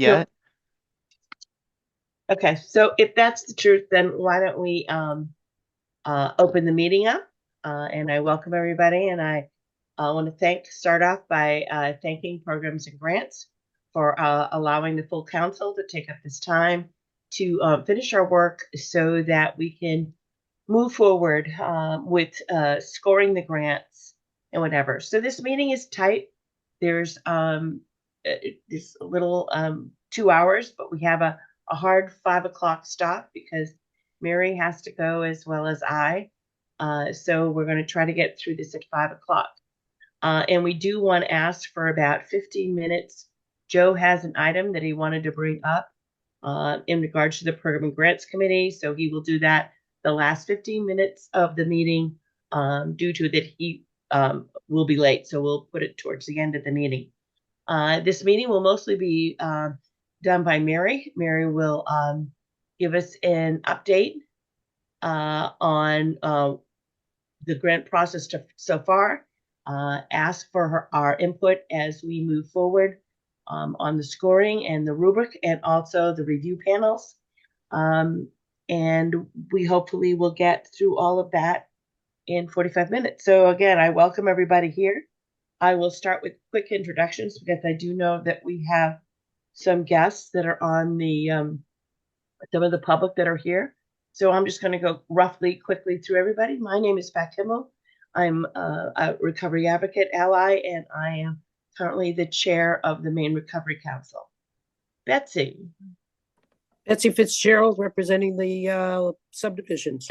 No. yet. Okay. So if that's the truth, then why don't we open the meeting up? And I welcome everybody. And I want to start off by thanking Programs and Grants for allowing the full council to take up this time to finish our work so that we can move forward with scoring the grants and whatever. So this meeting is tight. There's uh, this little 2 hours, but we have a hard 5 o'clock stop because Mary has to go as well as I. So we're going to try to get through this at 5 o'clock. And we do want to ask for about 15 minutes. Joe has an item that he wanted to bring up in regards to the Program and Grants Committee. So he will do that the last 15 minutes of the meeting due to that he will be late. So we'll put it towards the end of the meeting. This meeting will mostly be done by Mary. Mary will give us an update on the grant process so far, ask for our input as we move forward on the scoring and the rubric and also the review panels. Um, and we hopefully will get through all of that in 45 minutes. So again, I welcome everybody here. I will start with quick introductions because I do know that we have some guests that are on the some of the public that are here. So I'm just going to go quickly through everybody. My name is Pat Kimmel. I'm a recovery advocate ally, and I am currently the chair of the Maine Recovery Council. Betsy. Betsy Fitzgerald, representing the subdivisions.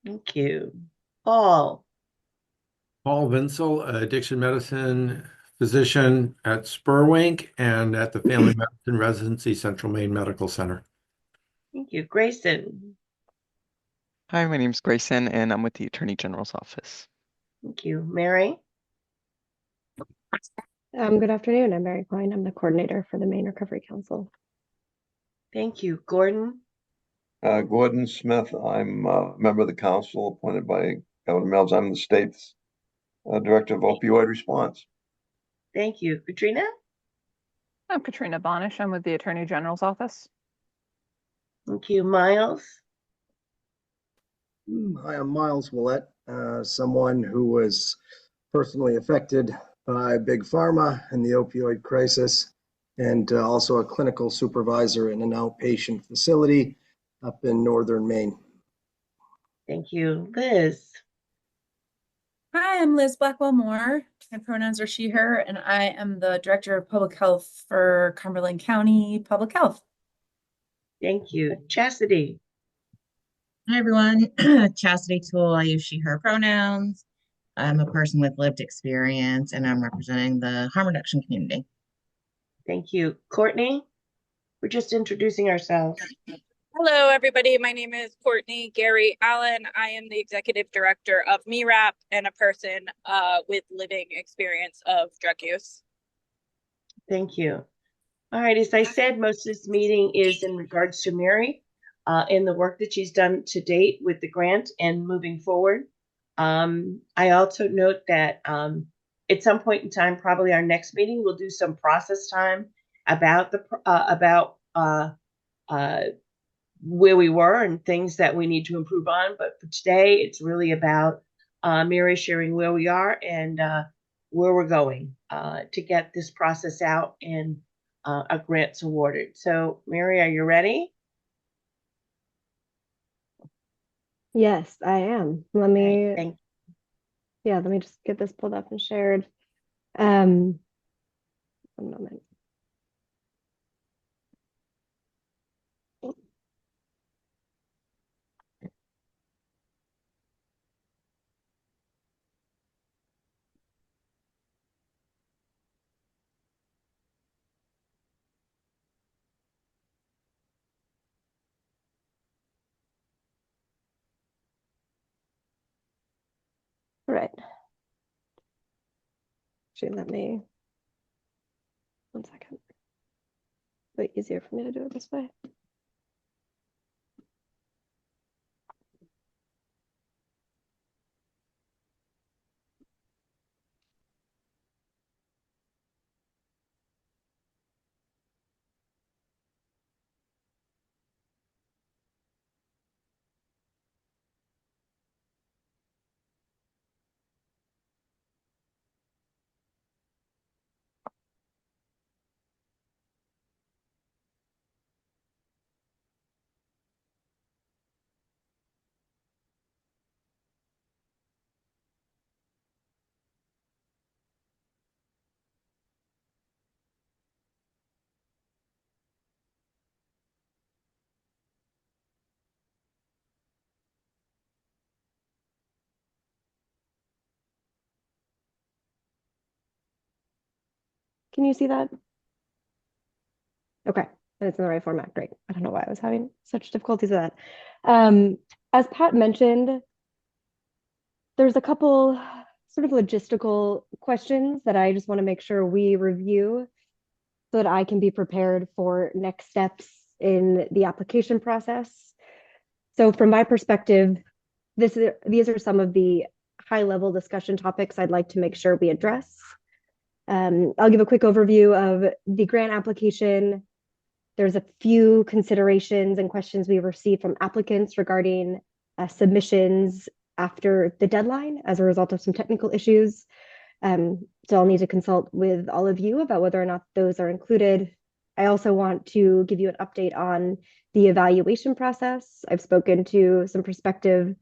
Thank you. Paul. Paul Vinsel, addiction medicine physician at Spurwink and at the Family Medicine Residency Central Maine Medical Center. Thank you. Grayson. Hi, my name's Grayson, and I'm with the Attorney General's office. Thank you. Mary. Good afternoon. I'm Mary Klein. I'm the coordinator for the Maine Recovery Council. Thank you. Gordon. Gordon Smith. I'm a member of the council appointed by Governor Mills. I'm the state's director of opioid response. Thank you. Katrina. I'm Katrina Bonish. I'm with the Attorney General's office. Thank you. Miles. Hi, I'm Miles Willett, someone who was personally affected by Big Pharma and the opioid crisis, and also a clinical supervisor in an outpatient facility up in northern Maine. Thank you. Liz. Hi, I'm Liz Blackwell-Moore. My pronouns are she, her, and I am the Director of Public Health for Cumberland County Public Health. Thank you. Chastity. Hi, everyone. Chastity Toole. I use she, her pronouns. I'm a person with lived experience, and I'm representing the harm reduction community. Thank you. Courtney, we're just introducing ourselves. Hello, everybody. My name is Courtney Gary Allen. I am the executive director of MeRAP and a person with living experience of drug use. Thank you. All right. As I said, most of this meeting is in regards to Mary and the work that she's done to date with the grant and moving forward. I also note that at some point in time, probably our next meeting, we'll do some process time about where we were and things that we need to improve on. But for today, it's really about Mary sharing where we are and where we're going to get this process out and a grants awarded. So, Mary, are you ready? Yes, I am. Let me, Thank let me just get this pulled up and shared. One moment. Right. Actually, let me, 1 second. Way easier for me to do it this way. Can you see that? Okay, and it's in the right format. Great. I don't know why I was having such difficulties with that. As Pat mentioned, there's a couple sort of logistical questions that I just want to make sure we review so that I can be prepared for next steps in the application process. So from my perspective, these are some of the high-level discussion topics I'd like to make sure we address. I'll give a quick overview of the grant application. There's a few considerations and questions we received from applicants regarding submissions after the deadline as a result of some technical issues. So I'll need to consult with all of you about whether or not those are included. I also want to give you an update on the evaluation process. I've spoken to some prospective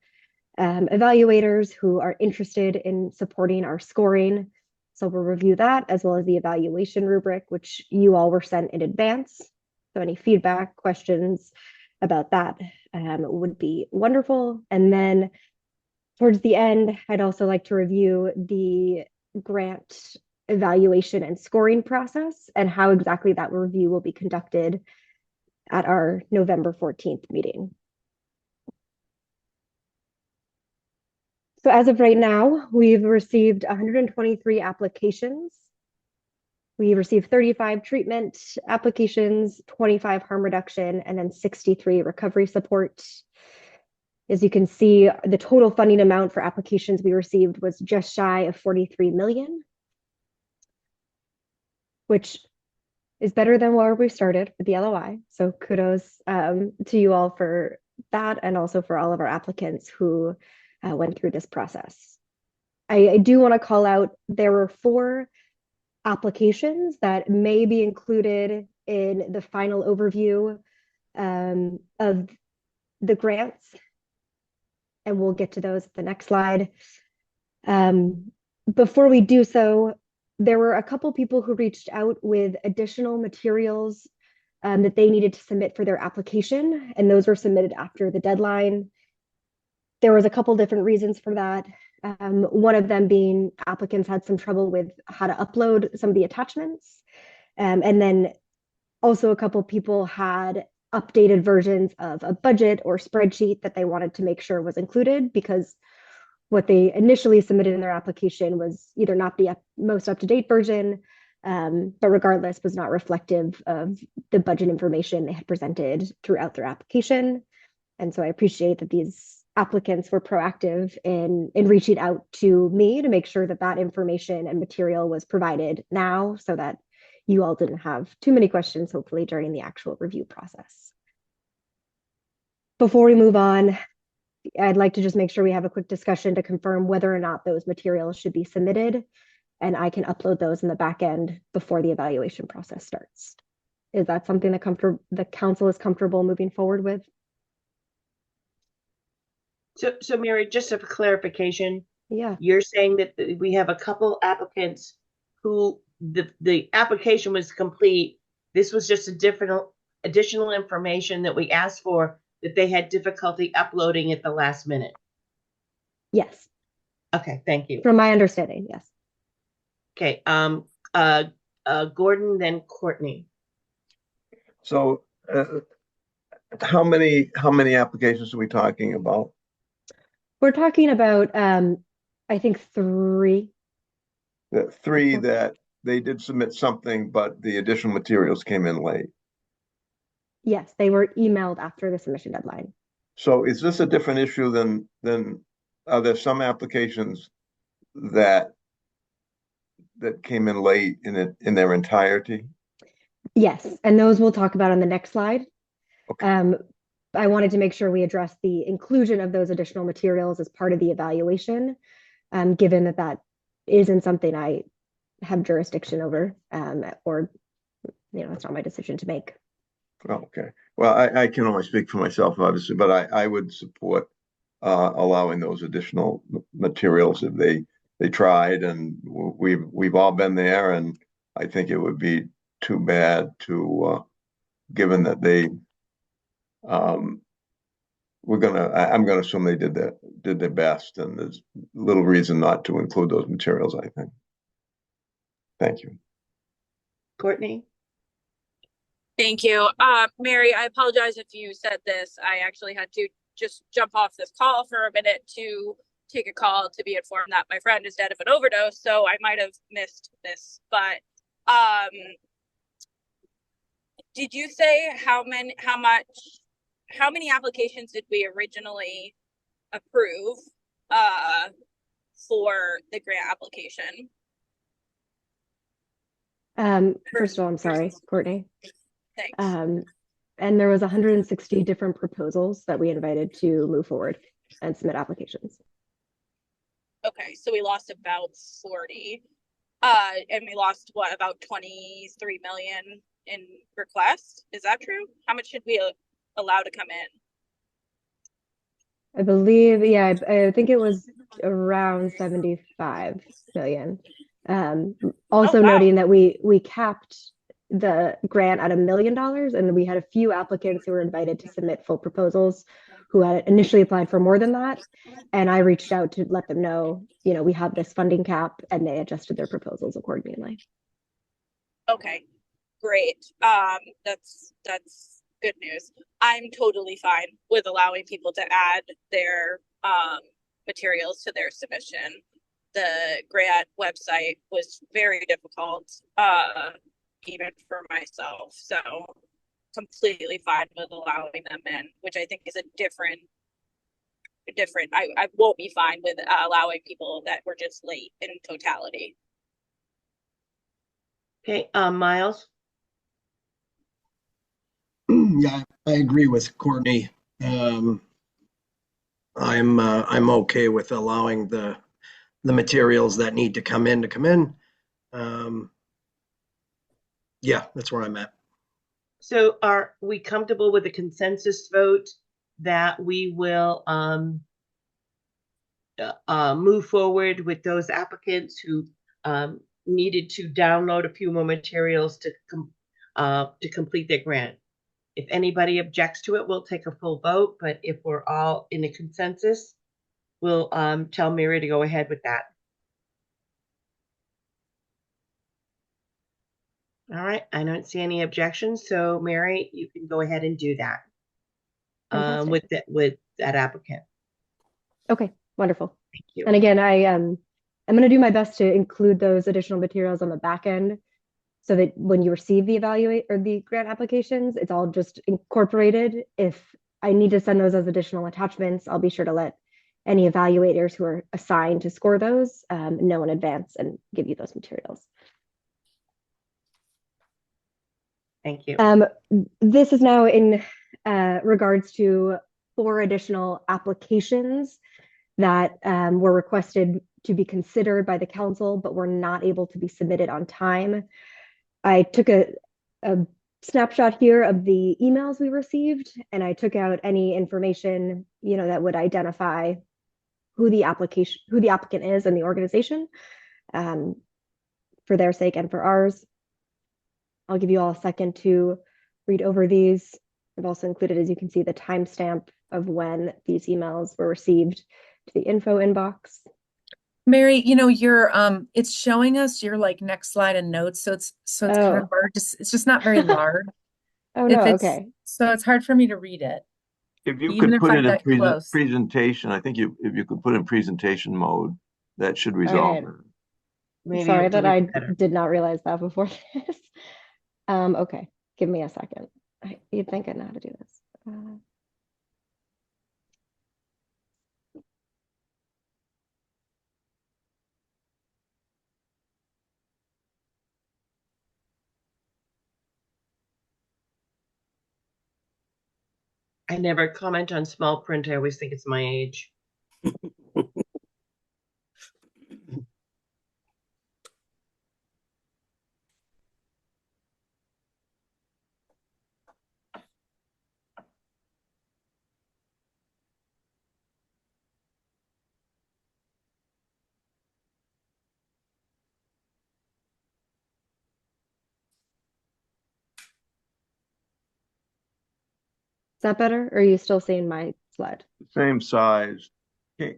evaluators who are interested in supporting our scoring. So we'll review that as well as the evaluation rubric, which you all were sent in advance. So any feedback, questions about that would be wonderful. And then towards the end, I'd also like to review the grant evaluation and scoring process and how exactly that review will be conducted at our November 14th meeting. So as of right now, we've received 123 applications. We received 35 treatment applications, 25 harm reduction, and then 63 recovery support. As you can see, the total funding amount for applications we received was just shy of 43 million, which is better than where we started with the LOI. So kudos to you all for that, and also for all of our applicants who went through this process. I do want to call out, there were 4 applications that may be included in the final overview of the grants, and we'll get to those at the next slide. Before we do so, there were a couple people who reached out with additional materials that they needed to submit for their application, and those were submitted after the deadline. There was a couple different reasons for that. One of them being applicants had some trouble with how to upload some of the attachments. And then also a couple people had updated versions of a budget or spreadsheet that they wanted to make sure was included, because what they initially submitted in their application was either not the most up-to-date version, but regardless was not reflective of the budget information they had presented throughout their application. And so I appreciate that these applicants were proactive in reaching out to me to make sure that that information and material was provided now, so that you all didn't have too many questions, hopefully, during the actual review process. Before we move on, I'd like to just make sure we have a quick discussion to confirm whether or not those materials should be submitted, and I can upload those in the back end before the evaluation process starts. Is that something that the council is comfortable moving forward with? So Mary, just a clarification. Yeah. You're saying that we have a couple applicants who the application was complete. This was just additional information that we asked for that they had difficulty uploading at the last minute. Yes. Okay, thank you. From my understanding, yes. Okay, Gordon, then Courtney. So how many applications are we talking about? We're talking about, I think 3. The 3 that they did submit something, but the additional materials came in late. Yes, they were emailed after the submission deadline. So is this a different issue than are there some applications that came in late in their entirety? Yes, and those we'll talk about on the next slide. Okay. I wanted to make sure we address the inclusion of those additional materials as part of the evaluation, given that isn't something I have jurisdiction over, or it's not my decision to make. Okay. Well, I can only speak for myself, obviously, but I would support allowing those additional materials if they tried, and we've all been there, and I think it would be too bad to given that they I'm gonna assume they did their best, and there's little reason not to include those materials, I think. Thank you. Courtney? Thank you. Mary, I apologize if you said this. I actually had to just jump off this call for a minute to take a call to be informed that my friend is dead of an overdose. So I might have missed this, but did you say how many applications did we originally approve for the grant application? First of all, I'm sorry, Courtney. Thanks. And there was 160 different proposals that we invited to move forward and submit applications. Okay, so we lost about 40. And we lost what, about 23 million in requests? Is that true? How much should we allow to come in? I believe, yeah, I think it was around 75 million. Also wow. noting that we capped the grant at $1 million, and we had a few applicants who were invited to submit full proposals who had initially applied for more than that. And I reached out to let them know, we have this funding cap, and they adjusted their proposals accordingly. Okay, great. That's good news. I'm totally fine with allowing people to add their materials to their submission. The grant website was very difficult, even for myself. So completely fine with allowing them in, which I think is a different. I won't be fine with allowing people that were just late in totality. Okay, Miles? Yeah, I agree with Courtney. I'm okay with allowing the materials that need to come in. Yeah, that's where I'm at. So are we comfortable with a consensus vote that we will move forward with those applicants who needed to download a few more materials to complete their grant? If anybody objects to it, we'll take a full vote, but if we're all in a consensus, we'll tell Mary to go ahead with that. All right, I don't see any objections, so Mary, you can go ahead and do that with that applicant. Okay, wonderful. Thank you. And again, I'm going to do my best to include those additional materials on the back end, so that when you receive the the grant applications, it's all just incorporated. If I need to send those as additional attachments, I'll be sure to let any evaluators who are assigned to score those know in advance and give you those materials. Thank you. This is now in regards to 4 additional applications that were requested to be considered by the council, but were not able to be submitted on time. I took a snapshot here of the emails we received, and I took out any information, that would identify who the applicant is and the organization, for their sake and for ours. I'll give you all a second to read over these. I've also included, as you can see, the timestamp of when these emails were received to the info inbox. Mary, your it's showing us your next slide and notes, so it's kind of hard. It's just not very large. Oh no, okay. So it's hard for me to read it. If you Even could if put I'm it in that close. presentation, I think if you could put in presentation mode, that should resolve it. Maybe Sorry that I better. did not realize that before this. Okay, give me a second. You'd think I know how to do this. I never comment on small print. I always think it's my age. Is that better? Or are you still seeing my slide? Same size. Yeah,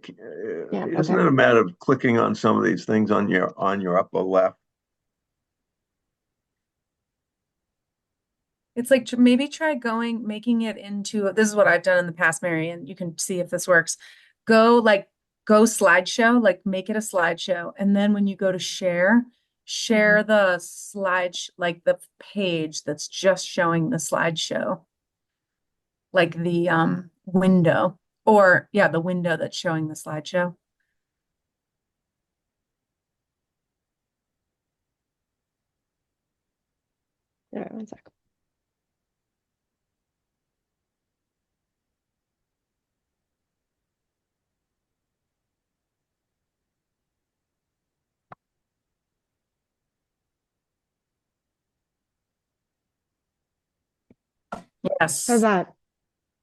Isn't okay. it a matter of clicking on some of these things on your upper left? It's like maybe try making it into, this is what I've done in the past, Mary, and you can see if this works. Go slideshow, like make it a slideshow. And then when you go to share the like the page that's just showing the slideshow. Like the window, or yeah, the window that's showing the slideshow. All right, one sec. Yes. How's that?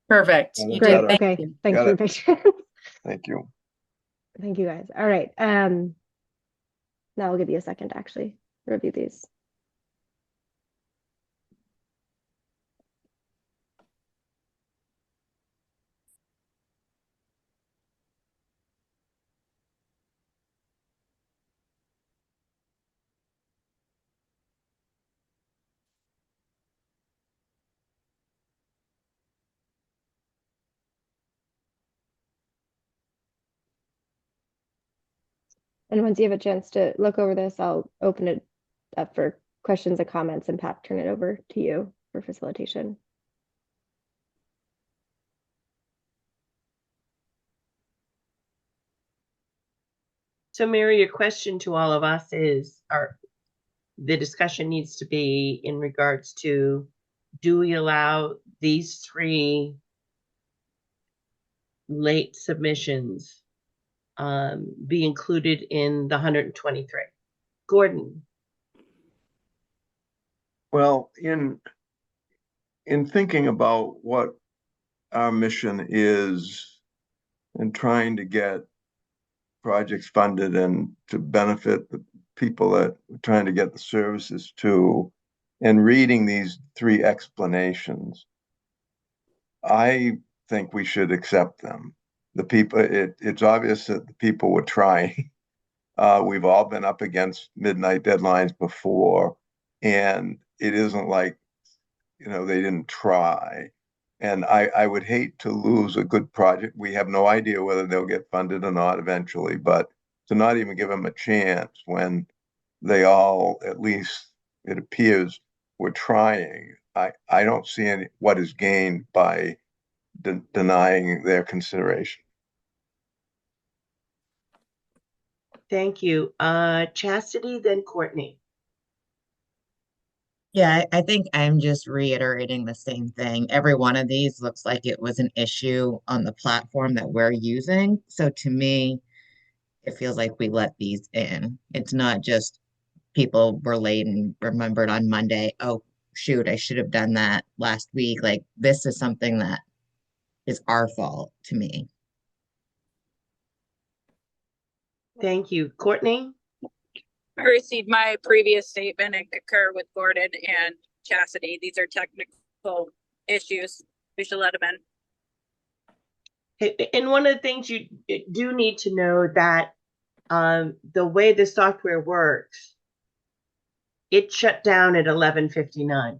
Perfect. Yeah, You that's did. better. Thank Okay, you. thanks Got for it. your patience. Thank you. Thank you guys. All right. Now I'll give you a second to actually review these. And once you have a chance to look over this, I'll open it up for questions and comments, and Pat, turn it over to you for facilitation. So Mary, your question to all of us is, the discussion needs to be in regards to, do we allow these 3 late submissions be included in the 123? Gordon. Well, in thinking about what our mission is and trying to get projects funded and to benefit the people that we're trying to get the services to, and reading these 3 explanations, I think we should accept them. The people, it's obvious that the people were trying. We've all been up against midnight deadlines before, and it isn't like, they didn't try. And I would hate to lose a good project. We have no idea whether they'll get funded or not eventually, but to not even give them a chance when they all, at least it appears, were trying. I don't see what is gained by denying their consideration. Thank you. Chastity, then Courtney. Yeah, I think I'm just reiterating the same thing. Every one of these looks like it was an issue on the platform that we're using. So to me, it feels like we let these in. It's not just people were late and remembered on Monday, oh, shoot, I should have done that last week. Like, this is something that is our fault to me. Thank you. Courtney? I received my previous statement and concur with Gordon and Chastity. These are technical issues. We should let them in. And one of the things you do need to know that the way the software works, it shut down at 11:59.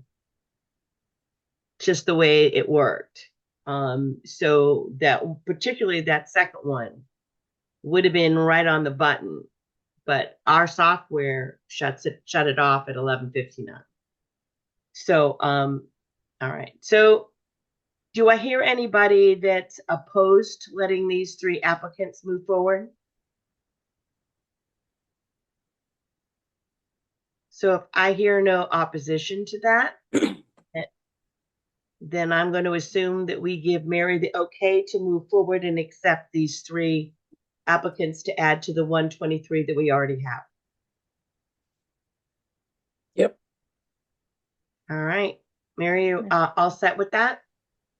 Just the way it worked. So that, particularly that second one, would have been right on the button, but our software shut it off at 11:59. So all right. So do I hear anybody that's opposed to letting these 3 applicants move forward? So if I hear no opposition to that, then I'm going to assume that we give Mary the okay to move forward and accept these 3 applicants to add to the 123 that we already have. Yep. All right. Mary, all set with that?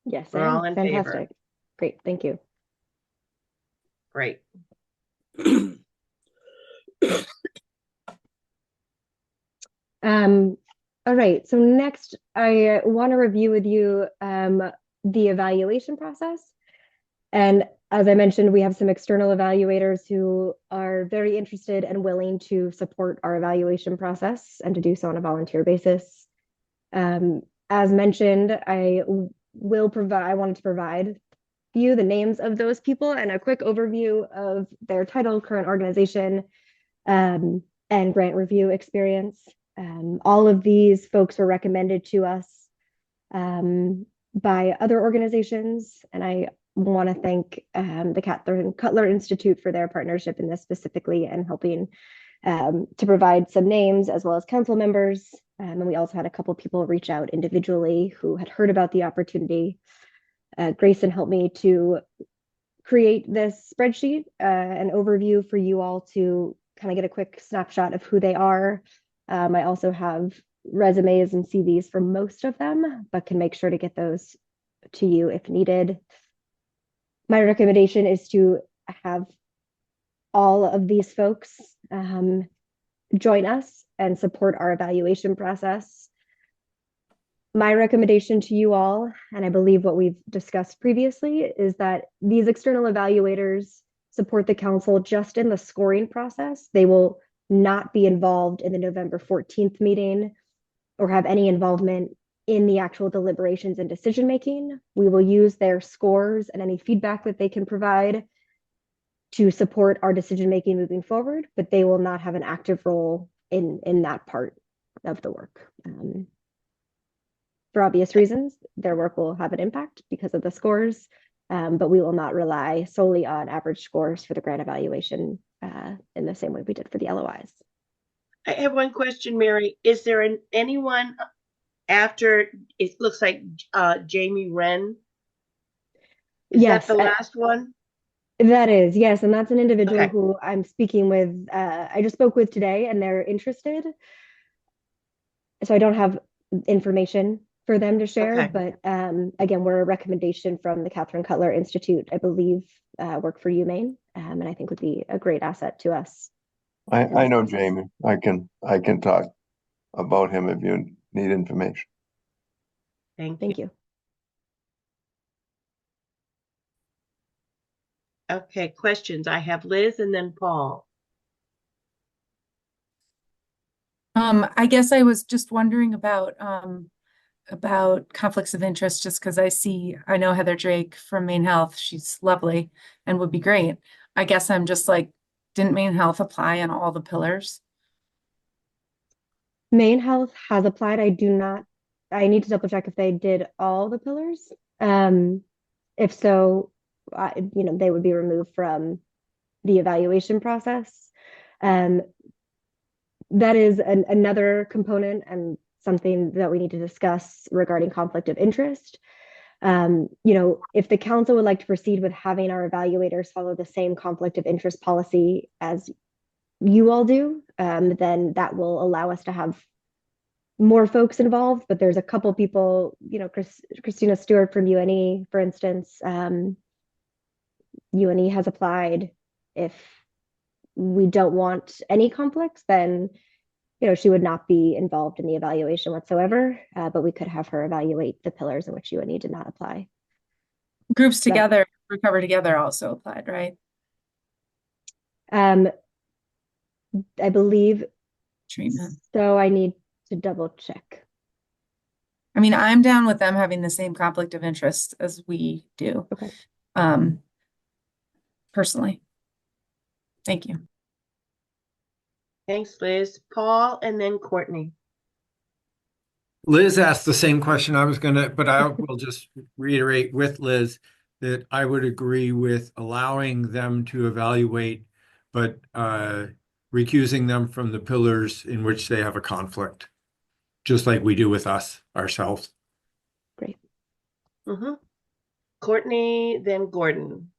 Yes, We're all in favor. fantastic. Great, thank you. Great. All right, so next I want to review with you the evaluation process. And as I mentioned, we have some external evaluators who are very interested and willing to support our evaluation process and to do so on a volunteer basis. As mentioned, I wanted to provide you the names of those people and a quick overview of their title, current organization, and grant review experience. All of these folks were recommended to us by other organizations, and I want to thank the Catherine Cutler Institute for their partnership in this specifically and helping to provide some names as well as council members. And we also had a couple people reach out individually who had heard about the opportunity. Grayson helped me to create this spreadsheet, an overview for you all to kind of get a quick snapshot of who they are. I also have resumes and CVs for most of them, but can make sure to get those to you if needed. My recommendation is to have all of these folks join us and support our evaluation process. My recommendation to you all, and I believe what we've discussed previously, is that these external evaluators support the council just in the scoring process. They will not be involved in the November 14th meeting or have any involvement in the actual deliberations and decision making. We will use their scores and any feedback that they can provide to support our decision making moving forward, but they will not have an active role in that part of the work. For obvious reasons, their work will have an impact because of the scores, but we will not rely solely on average scores for the grant evaluation in the same way we did for the LOIs. I have one question, Mary. Is there anyone after, it looks like Jamie Wren? Is Yes, that the last one? That is, yes. And that's an individual Okay. who I'm speaking with, I just spoke with today and they're interested. So I don't have information for them to share, Okay. but again, we're a recommendation from the Catherine Cutler Institute, I believe, work for you, Maine, and I think would be a great asset to us. I know Jamie. I can talk about him if you need information. Thank you. Okay, questions. I have Liz and then Paul. I guess I was just wondering about conflicts of interest, just because I know Heather Drake from Maine Health. She's lovely and would be great. I guess I'm just like, didn't Maine Health apply on all the pillars? Maine Health has applied. I need to double check if they did all the pillars. If so, they would be removed from the evaluation process. That is another component and something that we need to discuss regarding conflict of interest. If the council would like to proceed with having our evaluators follow the same conflict of interest policy as you all do, then that will allow us to have more folks involved. But there's a couple people, Christina Stewart from UNE, for instance, UNE has applied. If we don't want any conflicts, then she would not be involved in the evaluation whatsoever, but we could have her evaluate the pillars in which UNE did not apply. Groups together, Recover Together also applied, right? I believe Treatment. so. I need to double check. I mean, I'm down with them having the same conflict of interest as we do. Okay. Personally. Thank you. Thanks, Liz. Paul and then Courtney. Liz asked the same question I was but I will just reiterate with Liz that I would agree with allowing them to evaluate, but recusing them from the pillars in which they have a conflict, just like we do with us ourselves. Great. Mm-hmm. Courtney, then Gordon.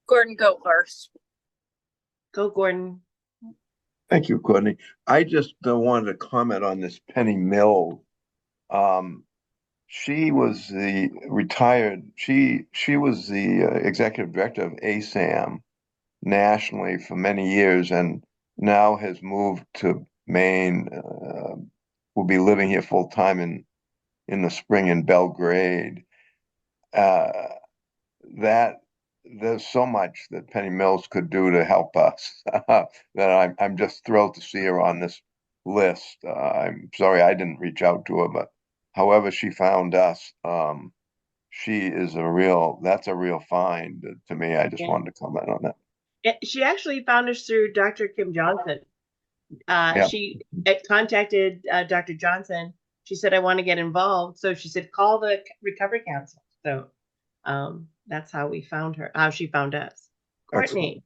Gordon, go first. Go, Gordon. Thank you, Courtney. I just wanted to comment on this Penny Mills. She was the retired. She was the executive director of ASAM nationally for many years, and now has moved to Maine. Will be living here full time in the spring in Belgrade. That there's so much that Penny Mills could do to help us that I'm just thrilled to see her on this list. I'm sorry I didn't reach out to her, but however she found us, she is that's a real find to me. I just Yeah. wanted to comment on that. She actually found us through Dr. Kim Johnson. Yeah. She contacted Dr. Johnson. She said, I want to get involved. So she said, call the recovery council. So that's how we found her, how she found us. Courtney.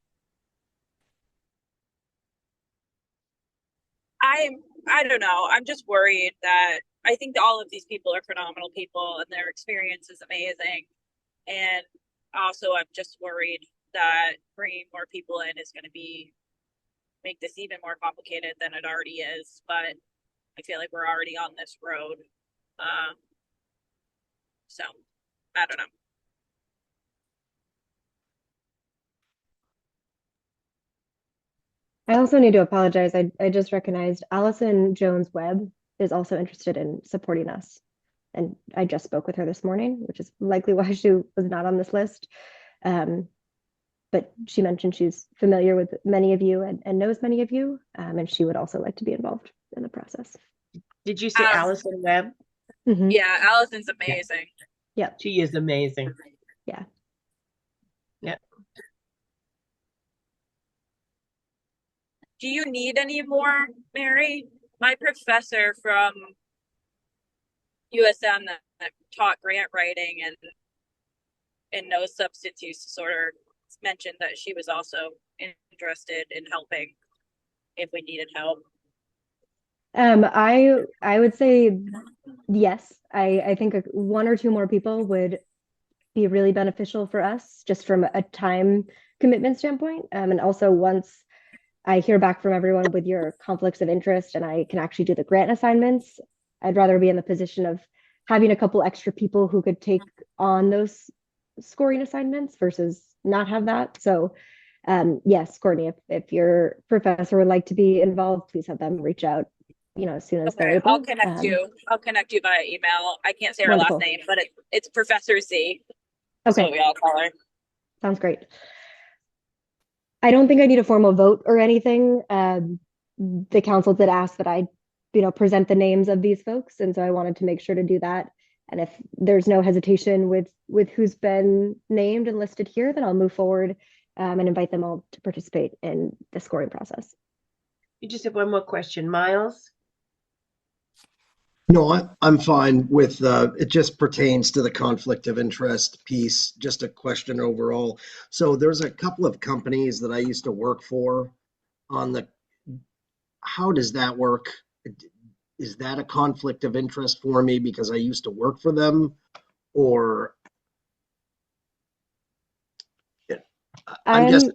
I don't know. I'm just worried that I think all of these people are phenomenal people and their experience is amazing. And also, I'm just worried that bringing more people in is going to make this even more complicated than it already is. But I feel like we're already on this road. So I don't know. I also need to apologize. I just recognized Allison Jones Webb is also interested in supporting us. And I just spoke with her this morning, which is likely why she was not on this list. But she mentioned she's familiar with many of you and knows many of you, and she would also like to be involved in the process. Did you say Allison Webb? Mm-hmm. Yeah, Allison's amazing. Yeah. She is amazing. Yeah. Yeah. Do you need any more, Mary? My professor from USM that taught grant writing and no substance use disorder mentioned that she was also interested in helping if we needed help. I would say yes. I think one or two more people would be really beneficial for us just from a time commitment standpoint. And also once I hear back from everyone with your conflicts of interest and I can actually do the grant assignments, I'd rather be in the position of having a couple extra people who could take on those scoring assignments versus not have that. So yes, Courtney, if your professor would like to be involved, please have them reach out, as soon as they're able. I'll connect you. I'll connect you via email. I can't say her Wonderful. last name, but it's Professor Z. Okay. That's what we all call her. Sounds great. I don't think I need a formal vote or anything. The council did ask that I, present the names of these folks, and so I wanted to make sure to do that. And if there's no hesitation with who's been named and listed here, then I'll move forward and invite them all to participate in the scoring process. You just have one more question, Miles. No, I'm fine with it. Just pertains to the conflict of interest piece. Just a question overall. So there's a couple of companies that I used to work for how does that work? Is that a conflict of interest for me because I used to work for them, or I'm just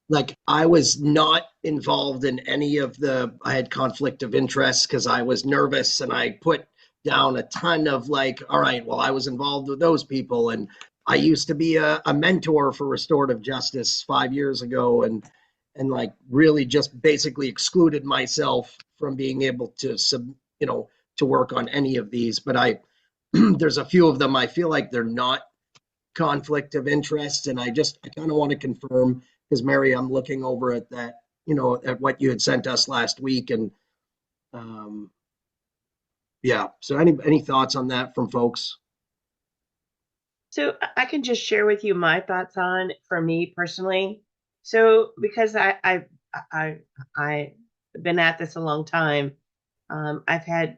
like, I was not involved in any of I had conflict of interest because I was nervous and I put down a ton of all right, well, I was involved with those people. And I used to be a mentor for restorative justice 5 years ago and really just basically excluded myself from being able to to work on any of these. But there's a few of them I feel like they're not conflict of interest. And I kind of want to confirm, because Mary, I'm looking over at that, at what you had sent us last week. And yeah, so any thoughts on that from folks? So I can just share with you my thoughts on, for me personally. So because I've been at this a long time, I've had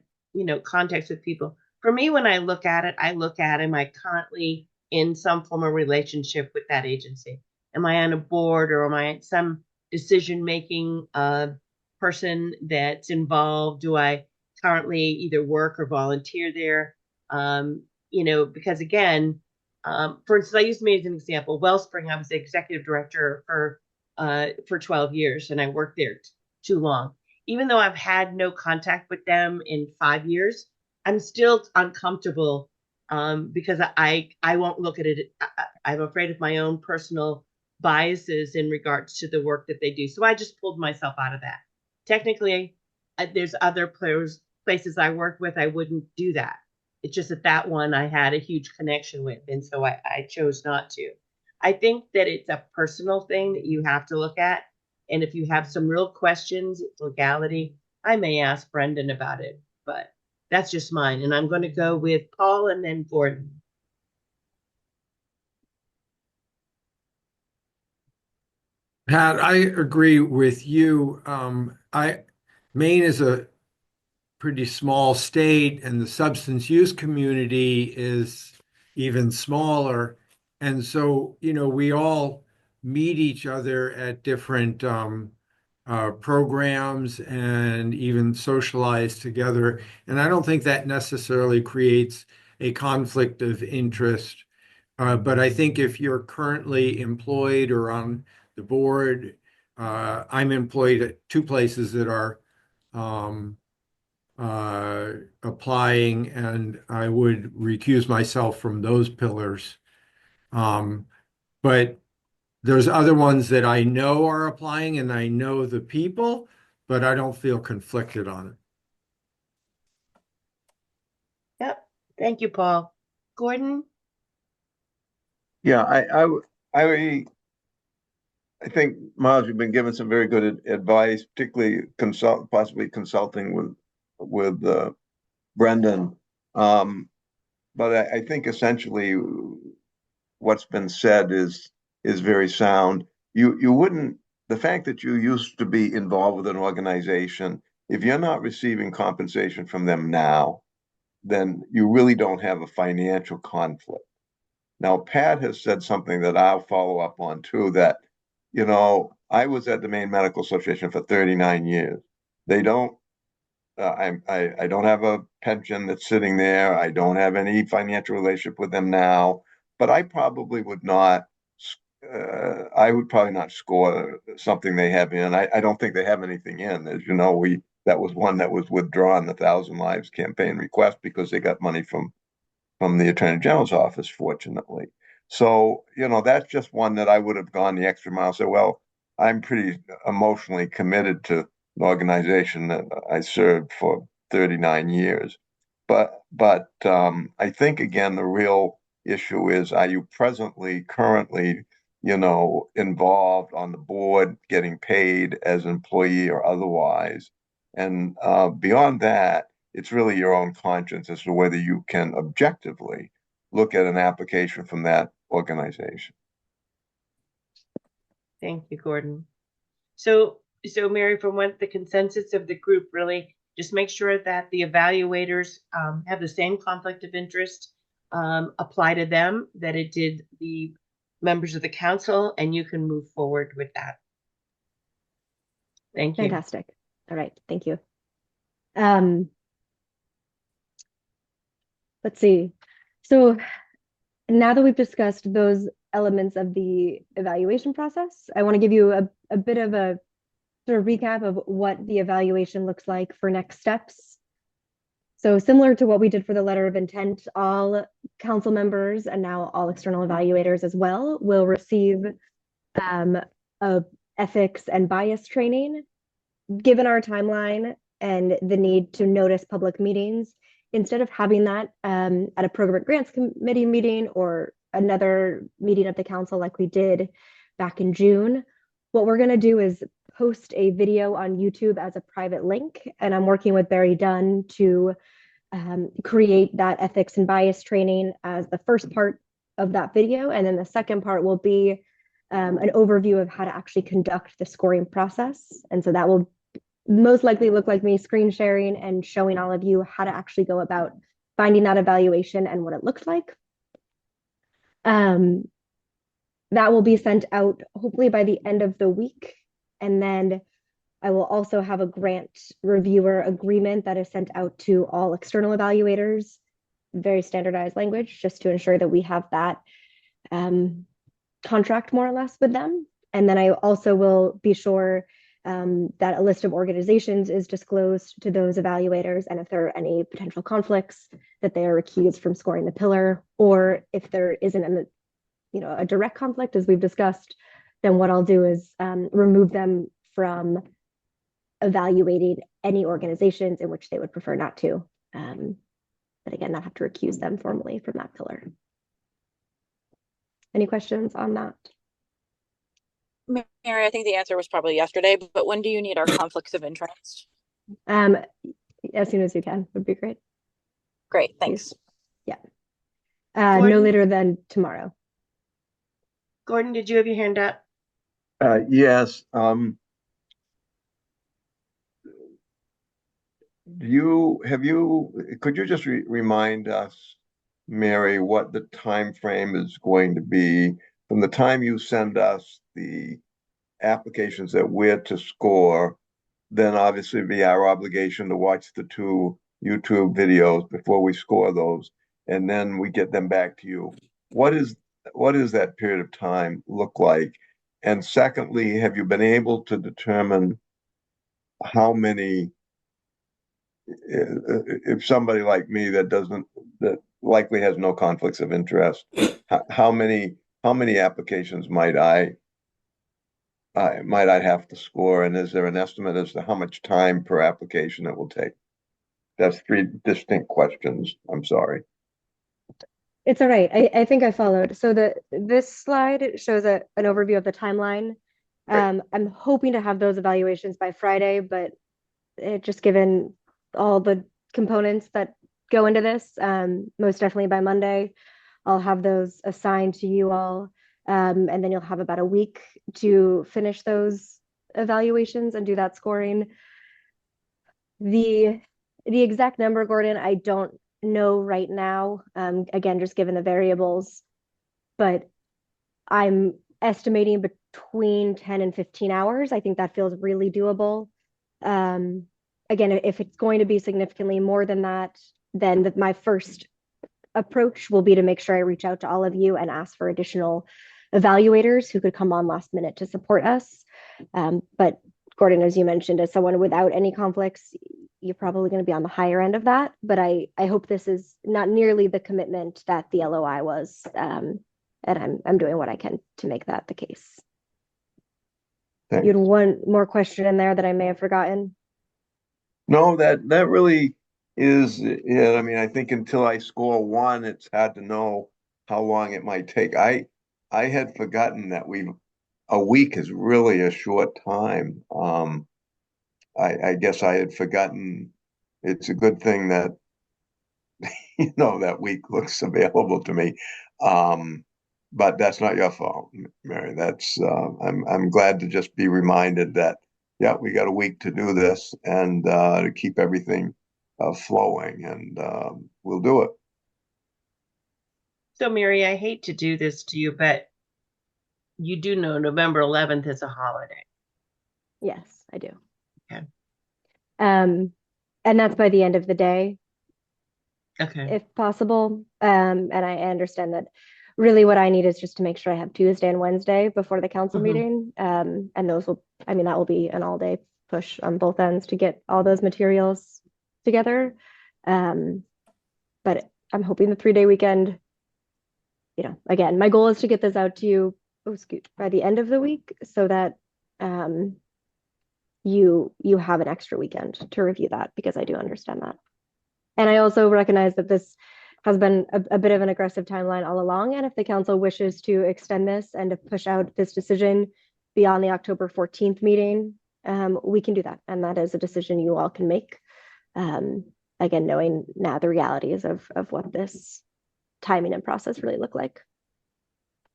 contacts with people. For me, when I look at it, am I currently in some form of relationship with that agency? Am I on a board, or am I some decision making person that's involved? Do I currently either work or volunteer there? Because again, for instance, I use me as an example. Wellspring, I was the executive director for 12 years, and I worked there too long. Even though I've had no contact with them in 5 years, I'm still uncomfortable because I won't look at it. I'm afraid of my own personal biases in regards to the work that they do. So I just pulled myself out of that. Technically, there's other places I work with, I wouldn't do that. It's just that one I had a huge connection with, and so I chose not to. I think that it's a personal thing that you have to look at. And if you have some real questions, it's legality, I may ask Brendan about it, but that's just mine. And I'm going to go with Paul and then Gordon. Pat, I agree with you. Maine is a pretty small state, and the substance use community is even smaller. And so, we all meet each other at different programs and even socialize together. And I don't think that necessarily creates a conflict of interest. But I think if you're currently employed or on the board, I'm employed at two places that are um, applying, and I would recuse myself from those pillars. Um, but there's other ones that I know are applying, and I know the people, but I don't feel conflicted on it. Yep. Thank you, Paul. Gordon? Yeah, I think, Miles, you've been given some very good advice, particularly possibly consulting with Brendan. But I think essentially what's been said is very sound. You wouldn't The fact that you used to be involved with an organization, if you're not receiving compensation from them now, then you really don't have a financial conflict. Now, Pat has said something that I'll follow up on too, that, I was at the Maine Medical Association for 39 years. They don't, I don't have a pension that's sitting there. I don't have any financial relationship with them now, but I would probably not score something they have in. I don't think they have anything in. As you know, that was one that was withdrawn, the Thousand Lives campaign request, because they got money from the Attorney General's office, fortunately. So, that's just one that I would have gone the extra mile. Say, well, I'm pretty emotionally committed to an organization that I served for 39 years. But I think, again, the real issue is, are you currently, involved on the board, getting paid as an employee or otherwise? And beyond that, it's really your own conscience as to whether you can objectively look at an application from that organization. Thank you, Gordon. So Mary, from what the consensus of the group, really just make sure that the evaluators have the same conflict of interest apply to them that it did the members of the council, and you can move forward with that. Thank you. Fantastic. All right, thank you. Let's see. So now that we've discussed those elements of the evaluation process, I want to give you a bit of a sort of recap of what the evaluation looks like for next steps. So similar to what we did for the letter of intent, all council members and now all external evaluators as well will receive a ethics and bias training. Given our timeline and the need to notice public meetings, instead of having that at a program grants committee meeting or another meeting of the council like we did back in June, what we're going to do is post a video on YouTube as a private link. And I'm working with Barry Dunn to create that ethics and bias training as the first part of that video. And then the second part will be an overview of how to actually conduct the scoring process. And so that will most likely look like me screen sharing and showing all of you how to actually go about finding that evaluation and what it looks like. That will be sent out hopefully by the end of the week. And then I will also have a grant reviewer agreement that is sent out to all external evaluators, very standardized language, just to ensure that we have that contract more or less with them. And then I also will be sure that a list of organizations is disclosed to those evaluators, and if there are any potential conflicts, that they are recused from scoring the pillar, or if there isn't a direct conflict, as we've discussed, then what I'll do is remove them from evaluating any organizations in which they would prefer not to. But again, not have to recuse them formally from that pillar. Any questions on that? Mary, I think the answer was probably yesterday, but when do you need our conflicts of interest? As soon as you can would be great. Great, thanks. Yeah. No Gordon? later than tomorrow. Gordon, did you have your hand up? Yes, could you just remind us, Mary, what the time frame is going to be from the time you send us the applications that we're to score, then obviously it'd be our obligation to watch the 2 YouTube videos before we score those, and then we get them back to you. What is that period of time look like? And secondly, have you been able to determine how many, if somebody like me that likely has no conflicts of interest, how many applications might I have to score, and is there an estimate as to how much time per application it will take? That's 3 distinct questions. I'm sorry. It's all right. I think I followed. So this slide shows an overview of the timeline. I'm hoping to have those evaluations by Friday, but just given all the components that go into this, most definitely by Monday, I'll have those assigned to you all. And then you'll have about a week to finish those evaluations and do that scoring. The exact number, Gordon, I don't know right now. Again, just given the variables, but I'm estimating between 10 and 15 hours. I think that feels really doable. Again, if it's going to be significantly more than that, then my first approach will be to make sure I reach out to all of you and ask for additional evaluators who could come on last minute to support us. But Gordon, as you mentioned, as someone without any conflicts, you're probably going to be on the higher end of that. But I hope this is not nearly the commitment that the LOI was. And I'm doing what I can to make that the case. Thanks. You had one more question in there that I may have forgotten. No, that really is it. I mean, I think until I score 1, it's hard to know how long it might take. I had forgotten that a week is really a short time. I guess I had forgotten. It's a good thing that that week looks available to me. But that's not your fault, Mary. I'm glad to just be reminded that, yeah, we got a week to do this and to keep everything flowing, and we'll do it. So, Mary, I hate to do this to you, but you do know November 11th is a holiday. Yes, I do. Okay. And that's by the end of the day, Okay. if possible. And I understand that really what I need is just to make sure I have Tuesday and Wednesday before the council meeting. And that will be an all-day push on both ends to get all those materials together. But I'm hoping the 3-day weekend, again, my goal is to get this out to you by the end of the week so that you have an extra weekend to review that, because I do understand that. And I also recognize that this has been a bit of an aggressive timeline all along. And if the council wishes to extend this and to push out this decision beyond the October 14th meeting, we can do that. And that is a decision you all can make. Again, knowing now the realities of what this timing and process really look like.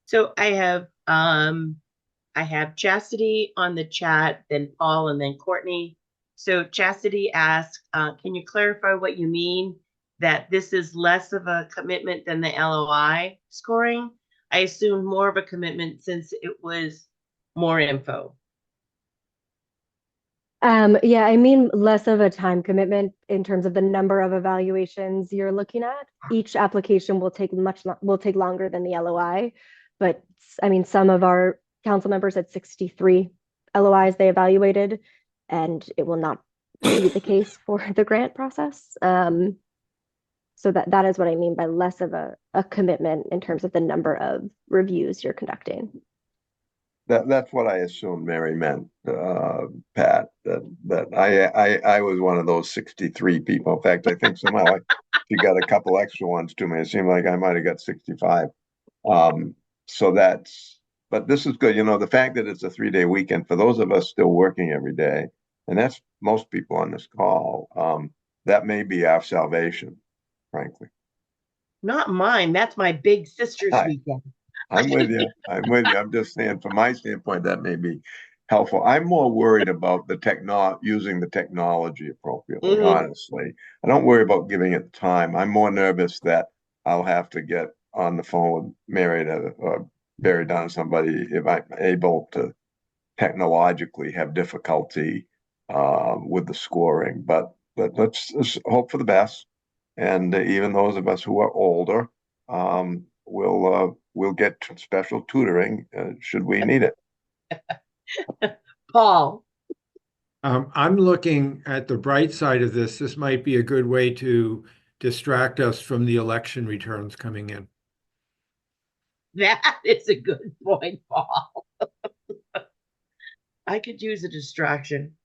So I have Chastity on the chat, then Paul, and then Courtney. So Chastity asked, can you clarify what you mean that this is less of a commitment than the LOI scoring? I assume more of a commitment since it was more info. Yeah, I mean less of a time commitment in terms of the number of evaluations you're looking at. Each application will take longer than the LOI, but I mean some of our council members had 63 LOIs they evaluated, and it will not be the case for the grant process. So that is what I mean by less of a commitment in terms of the number of reviews you're conducting. That's what I assumed Mary meant, Pat, that I was one of those 63 people. In fact, I think somehow she got a couple extra ones to me. It seemed like I might have got 65. But this is good. The fact that it's a 3-day weekend, for those of us still working every day, and that's most people on this call, that may be our salvation, frankly. Not mine. That's my big sister's Hi. weekend. I'm with you. I'm with you. I'm just saying, from my standpoint, that may be helpful. I'm more worried about using the technology appropriately, honestly. I don't worry about giving it time. I'm more nervous that I'll have to get on the phone with Mary or Barry Dunn, somebody, if I'm able to technologically have difficulty with the scoring. But let's hope for the best. And even those of us who are older, we'll get special tutoring should we need it. Paul. I'm looking at the bright side of this. This might be a good way to distract us from the election returns coming in. That is a good point, Paul. I could use a distraction.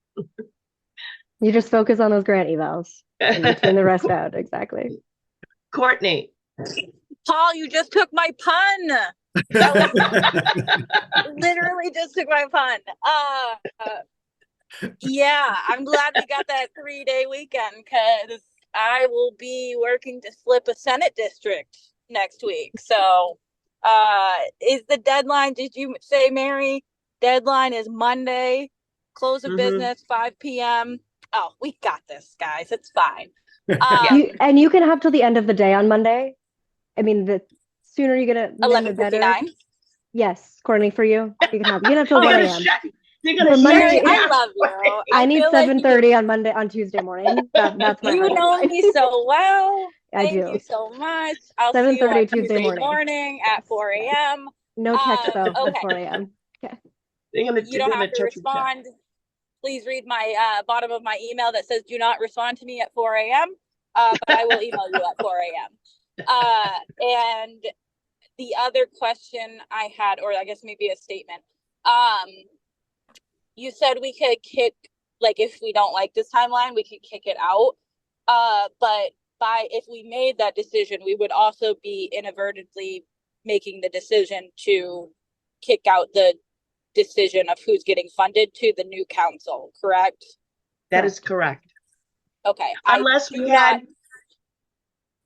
You just focus on those grant evals and you tune the rest out. Exactly. Courtney. Paul, you just took my pun. That was literally just took my pun. Yeah, I'm glad we got that 3-day weekend because I will be working to flip a Senate district next week. So, is the deadline, did you say, Mary? Deadline is Monday, close of business, 5 p.m. Oh, we got this, guys. It's fine. You can have till the end of the day on Monday. I mean, the sooner you get it, the better. 11:59. Yes, Courtney, for you, you can have till 1 a.m. You're gonna For Monday, I love you. I need feel like 7:30 on Monday, on Tuesday morning. That's my you hard know deadline. me so well. I Thank do. you so much. I'll see you 7:30 on Tuesday morning. at 4 a.m. No text though Okay. at 4 a.m. Okay. You don't have to respond. Please read my bottom of my email that says do not respond to me at 4 a.m. But I will email you at 4 a.m. And the other question I had, or I guess maybe a statement, you said we could kick, like if we don't like this timeline, we could kick it out. But if we made that decision, we would also be inadvertently making the decision to kick out the decision of who's getting funded to the new council, correct? That is correct. Okay. Unless we I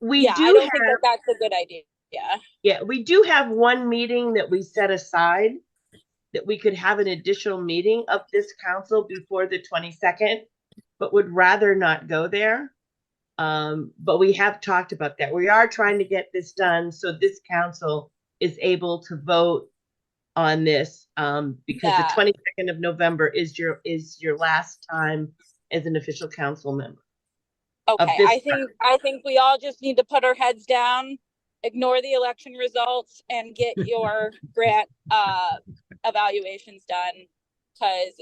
don't think that's a good idea. Yeah, we do have one meeting that we set aside that we could have an additional meeting of this council before the 22nd, but would rather not go there. But we have talked about that. We are trying to get this done so this council is able to vote on this because the 22nd of November is your last time as an official council member. Okay, I think we all just need to put our heads down, ignore the election results, and get your grant evaluations done, because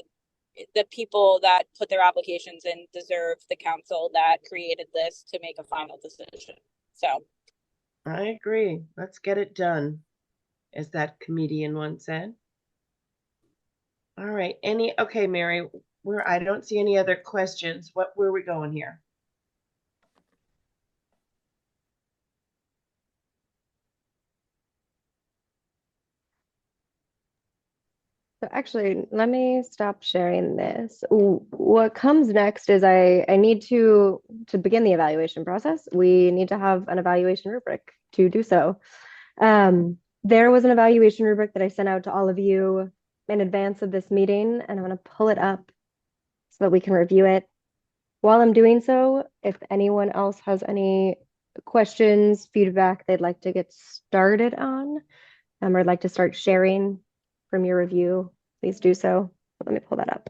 the people that put their applications in deserve the council that created this to make a final decision. So I agree. Let's get it done, as that comedian once said. All right. Okay, Mary, I don't see any other questions. Where are we going here? So actually, let me stop sharing this. What comes next is I need to begin the evaluation process. We need to have an evaluation rubric to do so. There was an evaluation rubric that I sent out to all of you in advance of this meeting, and I'm going to pull it up so that we can review it. While I'm doing so, if anyone else has any questions, feedback they'd like to get started on, or would like to start sharing from your review, please do so. Let me pull that up.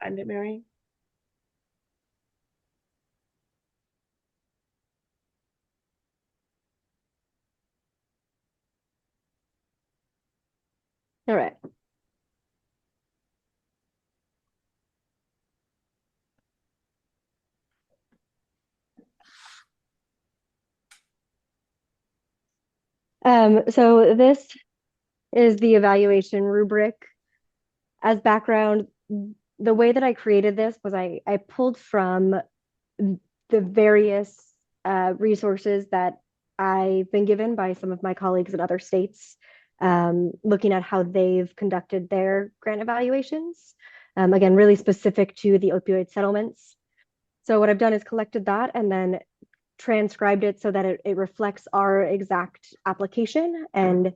Find it, Mary? All right. So this is the evaluation rubric. As background, the way that I created this was I pulled from the various resources that I've been given by some of my colleagues in other states, looking at how they've conducted their grant evaluations. Again, really specific to the opioid settlements. So what I've done is collected that and then transcribed it so that it reflects our exact application. And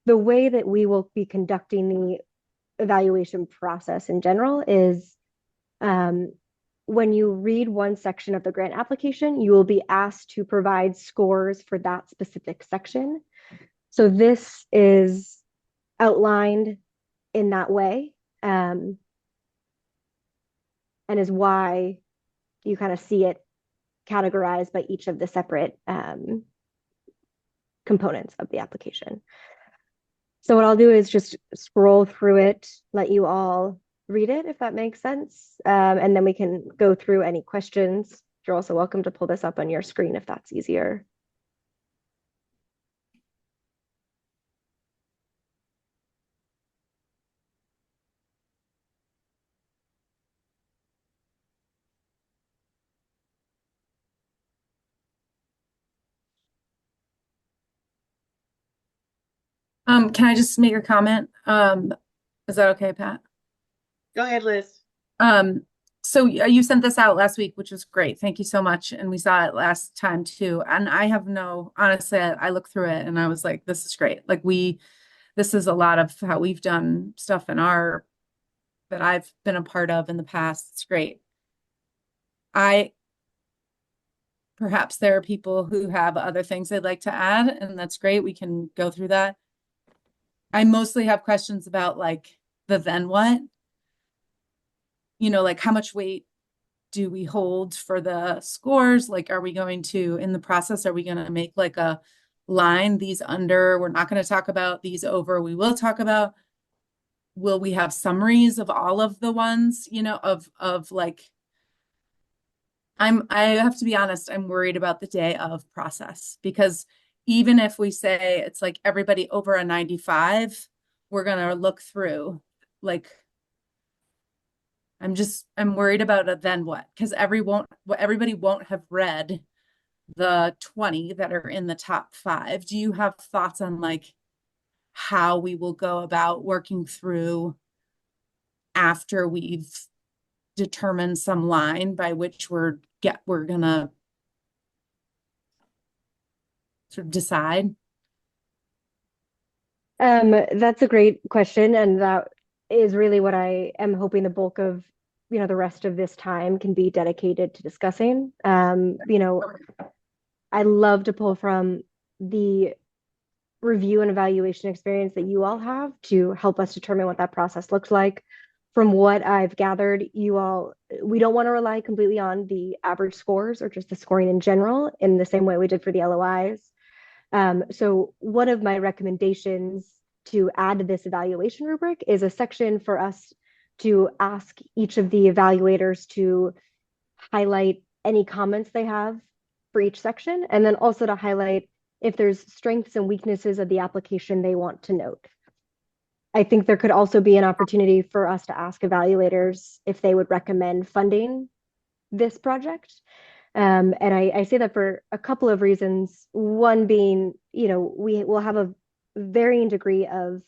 the way that we will be conducting the evaluation process in general is when you read one section of the grant application, you will be asked to provide scores for that specific section. So this is outlined in that way, and is why you kind of see it categorized by each of the separate components of the application. So what I'll do is just scroll through it, let you all read it, if that makes sense. And then we can go through any questions. You're also welcome to pull this up on your screen if that's easier. Can I just make a comment? Is that okay, Pat? Go ahead, Liz. So you sent this out last week, which was great. Thank you so much. And we saw it last time too. And I have honestly, I looked through it and I was like, this is great. Like this is a lot of how we've done stuff that I've been a part of in the past. It's great. Perhaps there are people who have other things they'd like to add, and that's great. We can go through that. I mostly have questions about like the then what, like how much weight do we hold for the scores? Like, are we going to, in the process, are we going to make like a line, these under, we're not going to talk about, these over, we will talk about? Will we have summaries of all of the ones, of like, I have to be honest, I'm worried about the day of process, because even if we say it's like everybody over a 95, we're going to look through like, I'm worried about a then what, because everybody won't have read the 20 that are in the top 5. Do you have thoughts on like how we will go about working through after we've determined some line by which we're gonna sort of decide? That's a great question, and that is really what I am hoping the bulk of the rest of this time can be dedicated to discussing. I love to pull from the review and evaluation experience that you all have to help us determine what that process looks like. From what I've gathered, we don't want to rely completely on the average scores or just the scoring in general in the same way we did for the LOIs. So one of my recommendations to add to this evaluation rubric is a section for us to ask each of the evaluators to highlight any comments they have for each section, and then also to highlight if there's strengths and weaknesses of the application they want to note. I think there could also be an opportunity for us to ask evaluators if they would recommend funding this project. And I say that for a couple of reasons. One being, we will have a varying degree of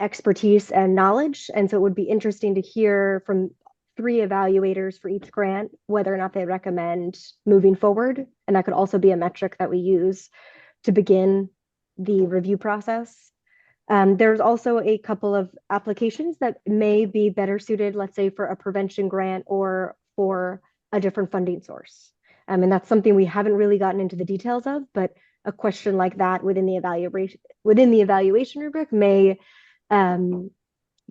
expertise and knowledge. And so it would be interesting to hear from 3 evaluators for each grant whether or not they recommend moving forward. And that could also be a metric that we use to begin the review process. There's also a couple of applications that may be better suited, let's say, for a prevention grant or for a different funding source. And that's something we haven't really gotten into the details of, but a question like that within the evaluation rubric may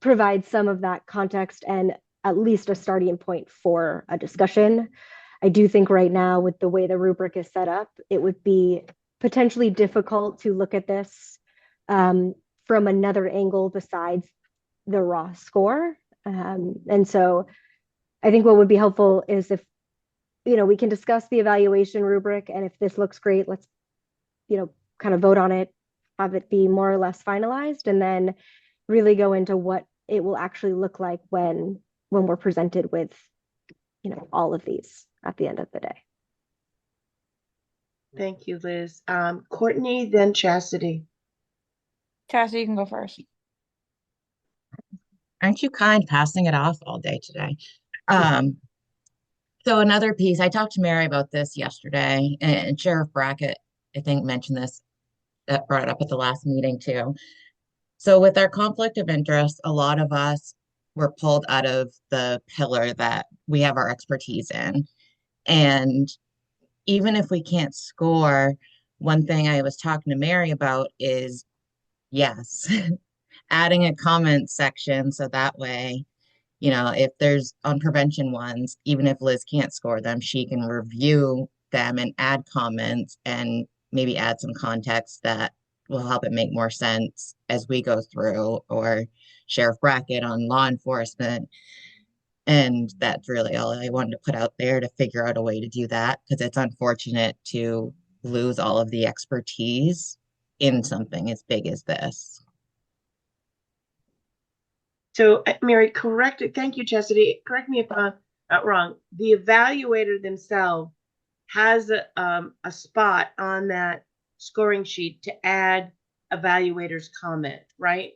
provide some of that context and at least a starting point for a discussion. I do think right now, with the way the rubric is set up, it would be potentially difficult to look at this from another angle besides the raw score. And so I think what would be helpful is if, we can discuss the evaluation rubric, and if this looks great, let's, kind of vote on it, have it be more or less finalized, and then really go into what it will actually look like when we're presented with, all of these at the end of the day. Thank you, Liz. Courtney, then Chastity. Chastity, you can go first. Aren't you kind passing it off all day today? So another piece, I talked to Mary about this yesterday, and Sheriff Brackett, I think, mentioned this, that brought it up at the last meeting too. So with our conflict of interest, a lot of us were pulled out of the pillar that we have our expertise in. And even if we can't score, one thing I was talking to Mary about is, yes, adding a comment section so that way, if there's on prevention ones, even if Liz can't score them, she can review them and add comments and maybe add some context that will help it make more sense as we go through, or Sheriff Brackett on law enforcement. And that's really all I wanted to put out there, to figure out a way to do that, because it's unfortunate to lose all of the expertise in something as big as this. So, Mary, thank you, Chastity. Correct me if I'm not wrong. The evaluator themselves has a spot on that scoring sheet to add evaluator's comment, right?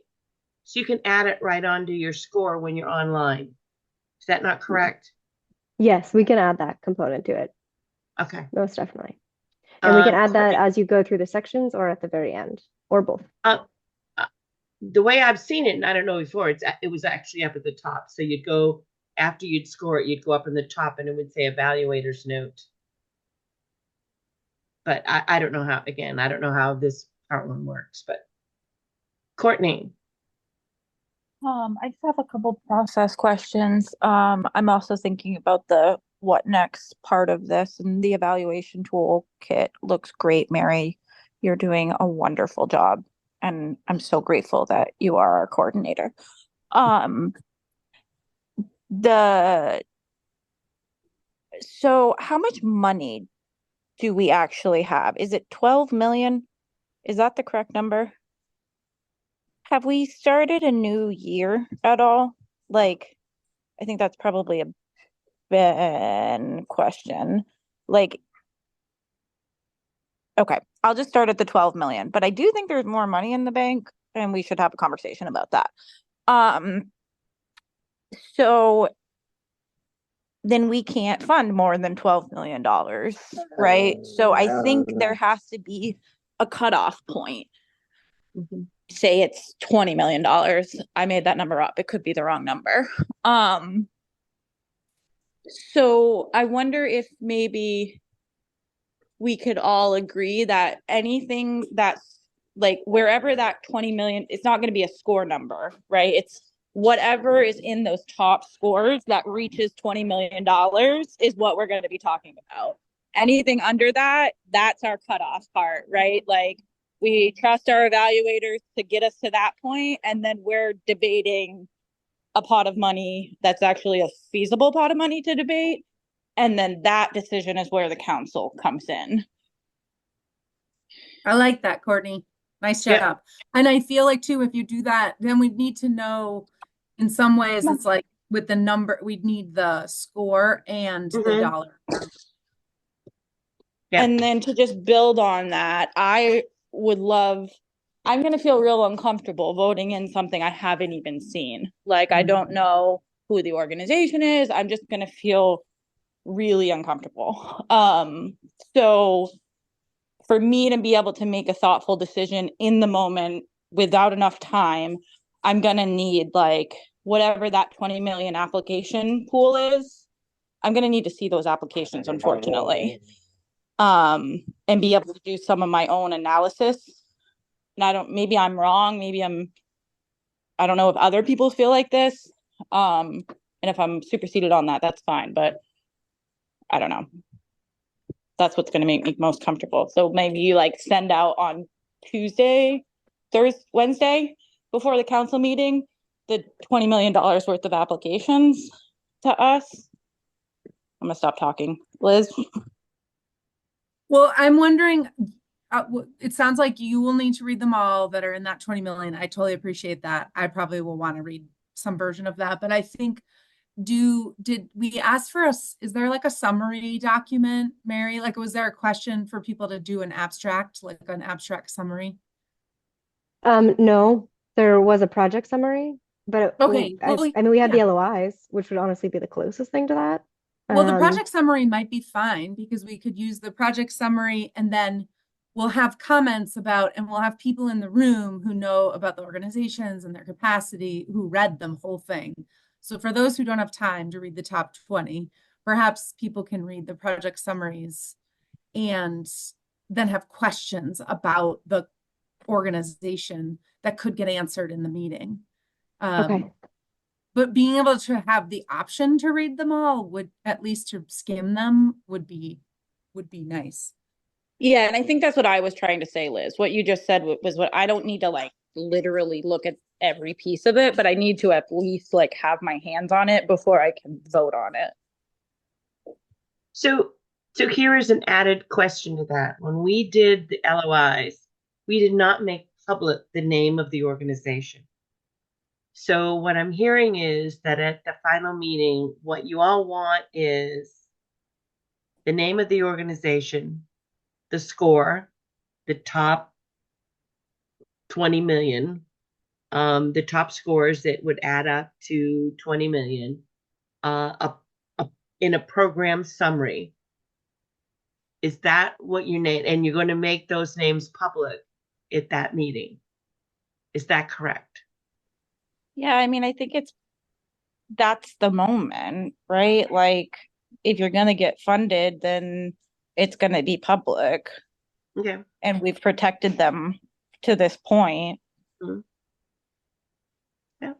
So you can add it right onto your score when you're online. Is that not correct? Yes, we can add that component to it. Okay. Most definitely. And we can add that Courtney, as you go through the sections or at the very end, or both. the way I've seen it, and I don't know before, it was actually up at the top. So you'd go, after you'd score it, you'd go up in the top and it would say evaluator's note. But I don't know how, again, I don't know how this part one works, but Courtney. I just have a couple process questions. I'm also thinking about the what next part of this, and the evaluation toolkit looks great, Mary. You're doing a wonderful job, and I'm so grateful that you are our coordinator. So how much money do we actually have? Is it 12 million? Is that the correct number? Have we started a new year at all? Like, I think that's probably a Ben question. Like, okay, I'll just start at the 12 million, but I do think there's more money in the bank and we should have a conversation about that. So then we can't fund more than $12 million, right? So I think there has to be a cutoff point. Say it's $20 million. I made that number up. It could be the wrong number. So I wonder if maybe we could all agree that anything that's like wherever that 20 million, it's not going to be a score number, right? It's whatever is in those top scores that reaches $20 million is what we're going to be talking about. Anything under that, that's our cutoff part, right? Like, we trust our evaluators to get us to that point, and then we're debating a pot of money that's actually a feasible pot of money to debate. And then that decision is where the council comes in. I like that, Courtney. Nice job. Yeah. And I feel like too, if you do that, then we need to know in some ways it's like with the number, we'd need the score and the dollar. Yeah. And then to just build on that, I'm going to feel real uncomfortable voting in something I haven't even seen. Like, I don't know who the organization is. I'm just going to feel really uncomfortable. So for me to be able to make a thoughtful decision in the moment without enough time, I'm going to need like whatever that 20 million application pool is. I'm gonna need to see those applications, unfortunately. And be able to do some of my own analysis. And maybe I'm wrong, I don't know if other people feel like this. And if I'm superseded on that, that's fine, but I don't know. That's what's gonna make me most comfortable. So maybe you like send out on Tuesday, Thursday, Wednesday, before the council meeting, the $20 million worth of applications to us. I'm gonna stop talking. Liz? Well, I'm wondering, it sounds like you will need to read them all that are in that 20 million. I totally appreciate that. I probably will want to read some version of that, but I think, did we ask for is there like a summary document, Mary? Like, was there a question for people to do an abstract, like an abstract summary? No, there was a project summary, but Okay, I mean, we had yeah. the LOIs, which would honestly be the closest thing to that. Well, the project summary might be fine because we could use the project summary and then we'll have comments about, and we'll have people in the room who know about the organizations and their capacity, who read the whole thing. So for those who don't have time to read the top 20, perhaps people can read the project summaries and then have questions about the organization that could get answered in the meeting. Okay. But being able to have the option to read them all would, at least to skim them, would be nice. Yeah, and I think that's what I was trying to say, Liz. What you just said was what I don't need to like literally look at every piece of it, but I need to at least like have my hands on it before I can vote on it. So here is an added question to that. When we did the LOIs, we did not make public the name of the organization. So what I'm hearing is that at the final meeting, what you all want is the name of the organization, the score, the top 20 million, the top scores that would add up to 20 million, in a program summary. Is that what you name? And you're going to make those names public at that meeting. Is that correct? Yeah, I mean, I think that's the moment, right? Like, if you're gonna get funded, then it's gonna be public. Okay. And we've protected them to this point. Mm-hmm. Yeah.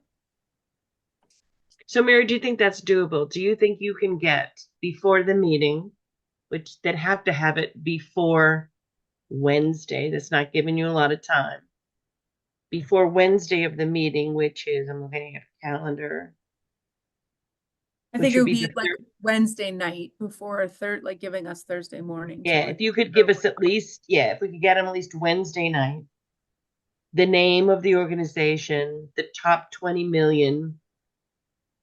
So, Mary, do you think that's doable? Do you think you can get before the meeting, which then have to have it before Wednesday? That's not giving you a lot of time. Before Wednesday of the meeting, which is, I'm looking at a calendar. I think it would be like Wednesday night before like giving us Thursday morning. Yeah, if you could give us at least, if we could get them at least Wednesday night, the name of the organization, the top 20 million,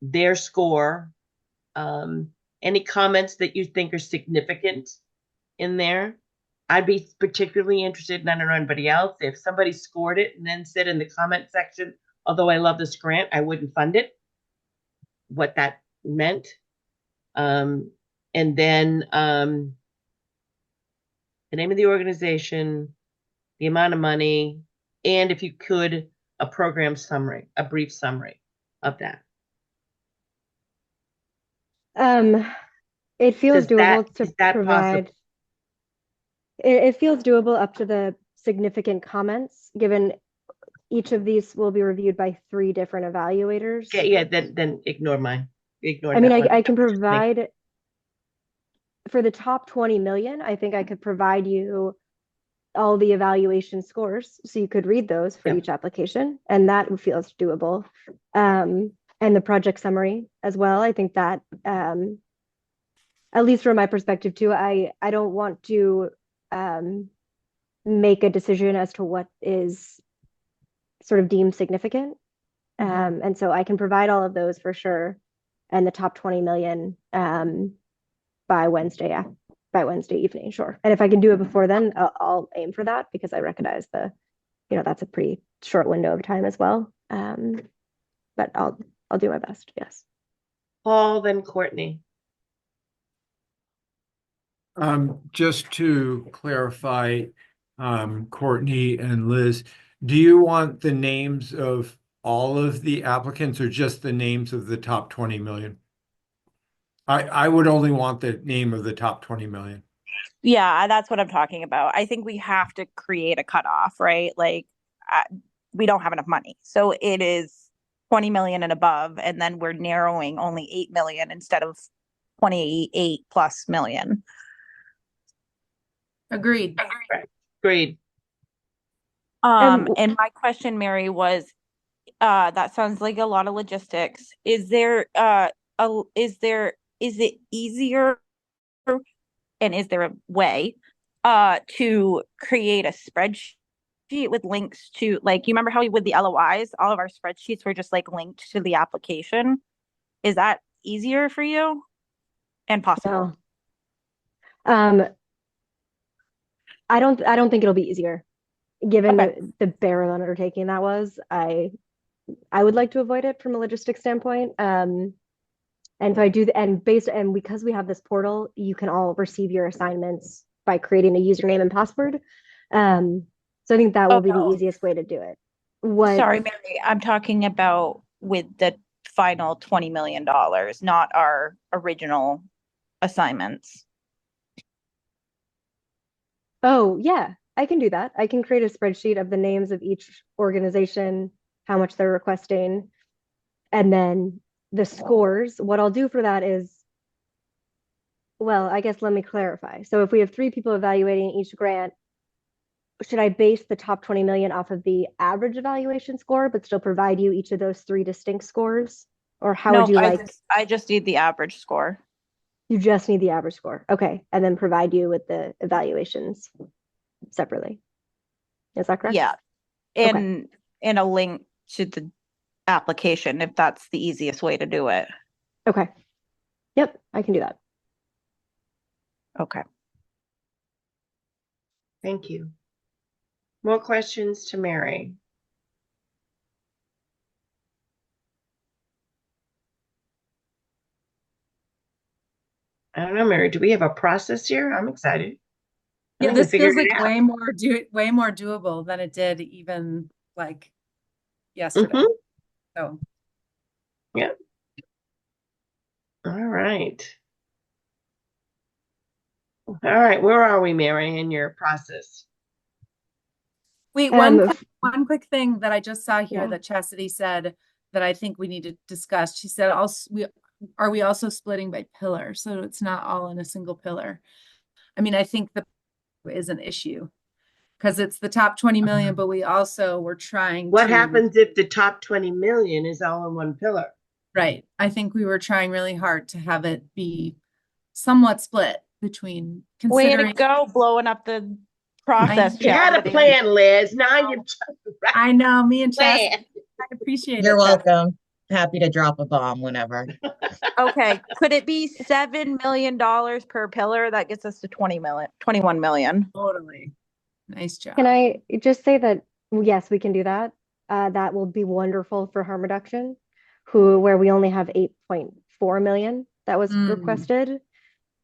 their score, any comments that you think are significant in there. I'd be particularly interested, and I don't know anybody else, if somebody scored it and then said in the comment section, although I love this grant, I wouldn't fund it, what that meant. And then the name of the organization, the amount of money, and if you could, a program summary, a brief summary of that. It feels doable to provide. It feels doable up to the significant comments, given each of these will be reviewed by 3 different evaluators. Yeah, then ignore mine. Ignore. I mean, I can provide for the top 20 million. I think I could provide you all the evaluation scores, so you could read those for each application, and that feels doable. And the project summary as well. I think that, at least from my perspective too, I don't want to make a decision as to what is sort of deemed significant. And so I can provide all of those for sure, and the top 20 million by Wednesday evening, sure. And if I can do it before then, I'll aim for that, because I recognize that's a pretty short window of time as well. But I'll do my best. Yes. Paul, then Courtney. Just to clarify, Courtney and Liz, do you want the names of all of the applicants or just the names of the top 20 million? I would only want the name of the top 20 million. Yeah, that's what I'm talking about. I think we have to create a cutoff, right? Like, we don't have enough money. So it is 20 million and above, and then we're narrowing only 8 million instead of 28 plus million. Agreed. Agreed. And my question, Mary, was, that sounds like a lot of logistics. Is it easier, and is there a way to create a spreadsheet with links to, like, you remember how with the LOIs, all of our spreadsheets were just like linked to the application? Is that easier for you and possible? No. I don't think it'll be easier. Given Okay. the barren undertaking that was, I would like to avoid it from a logistics standpoint. And so I do, and because we have this portal, you can all receive your assignments by creating a username and password. So I think that will be the no. easiest way to do it. Sorry, Mary, I'm talking about with the final $20 million, not our original assignments. Oh, yeah, I can do that. I can create a spreadsheet of the names of each organization, how much they're requesting, and then the scores. What I'll do for that is, well, I guess let me clarify. So if we have 3 people evaluating each grant, should I base the top 20 million off of the average evaluation score, but still provide you each of those 3 distinct scores? Or how would you like? I just need the average score. You just need the average score. Okay. And then provide you with the evaluations separately. Is that correct? Yeah. And a link to the application, if that's the easiest way to do it. Okay. Yep, I can do that. Okay. Thank you. More questions to Mary? I don't know, Mary, do we have a process here? I'm excited. I Yeah, think we this feels figured it like out. way more doable than it did even like yesterday. Mhm. So Yeah. All right. All right. Where are we, Mary, in your process? wait, Um, one quick thing that I just saw here Yeah. that Chastity said that I think we need to discuss. She said, also, are we also splitting by pillar? So it's not all in a single pillar. I mean, I think the is an issue because it's the top 20 million, but we also were trying What to, happens if the top 20 million is all in one pillar? right. I think we were trying really hard to have it be somewhat split between Way to considering. go, blowing up the process. You had a Chastity. plan, Liz. Now you're I know, me and plan. Chastity, I appreciate You're it. Chastity. welcome. Happy to drop a bomb whenever. Okay. Could it be $7 million per pillar? That gets us to 21 million. Totally. Nice job. Can I just say that, yes, we can do that. That will be wonderful for harm reduction, where we only have 8.4 million that was requested.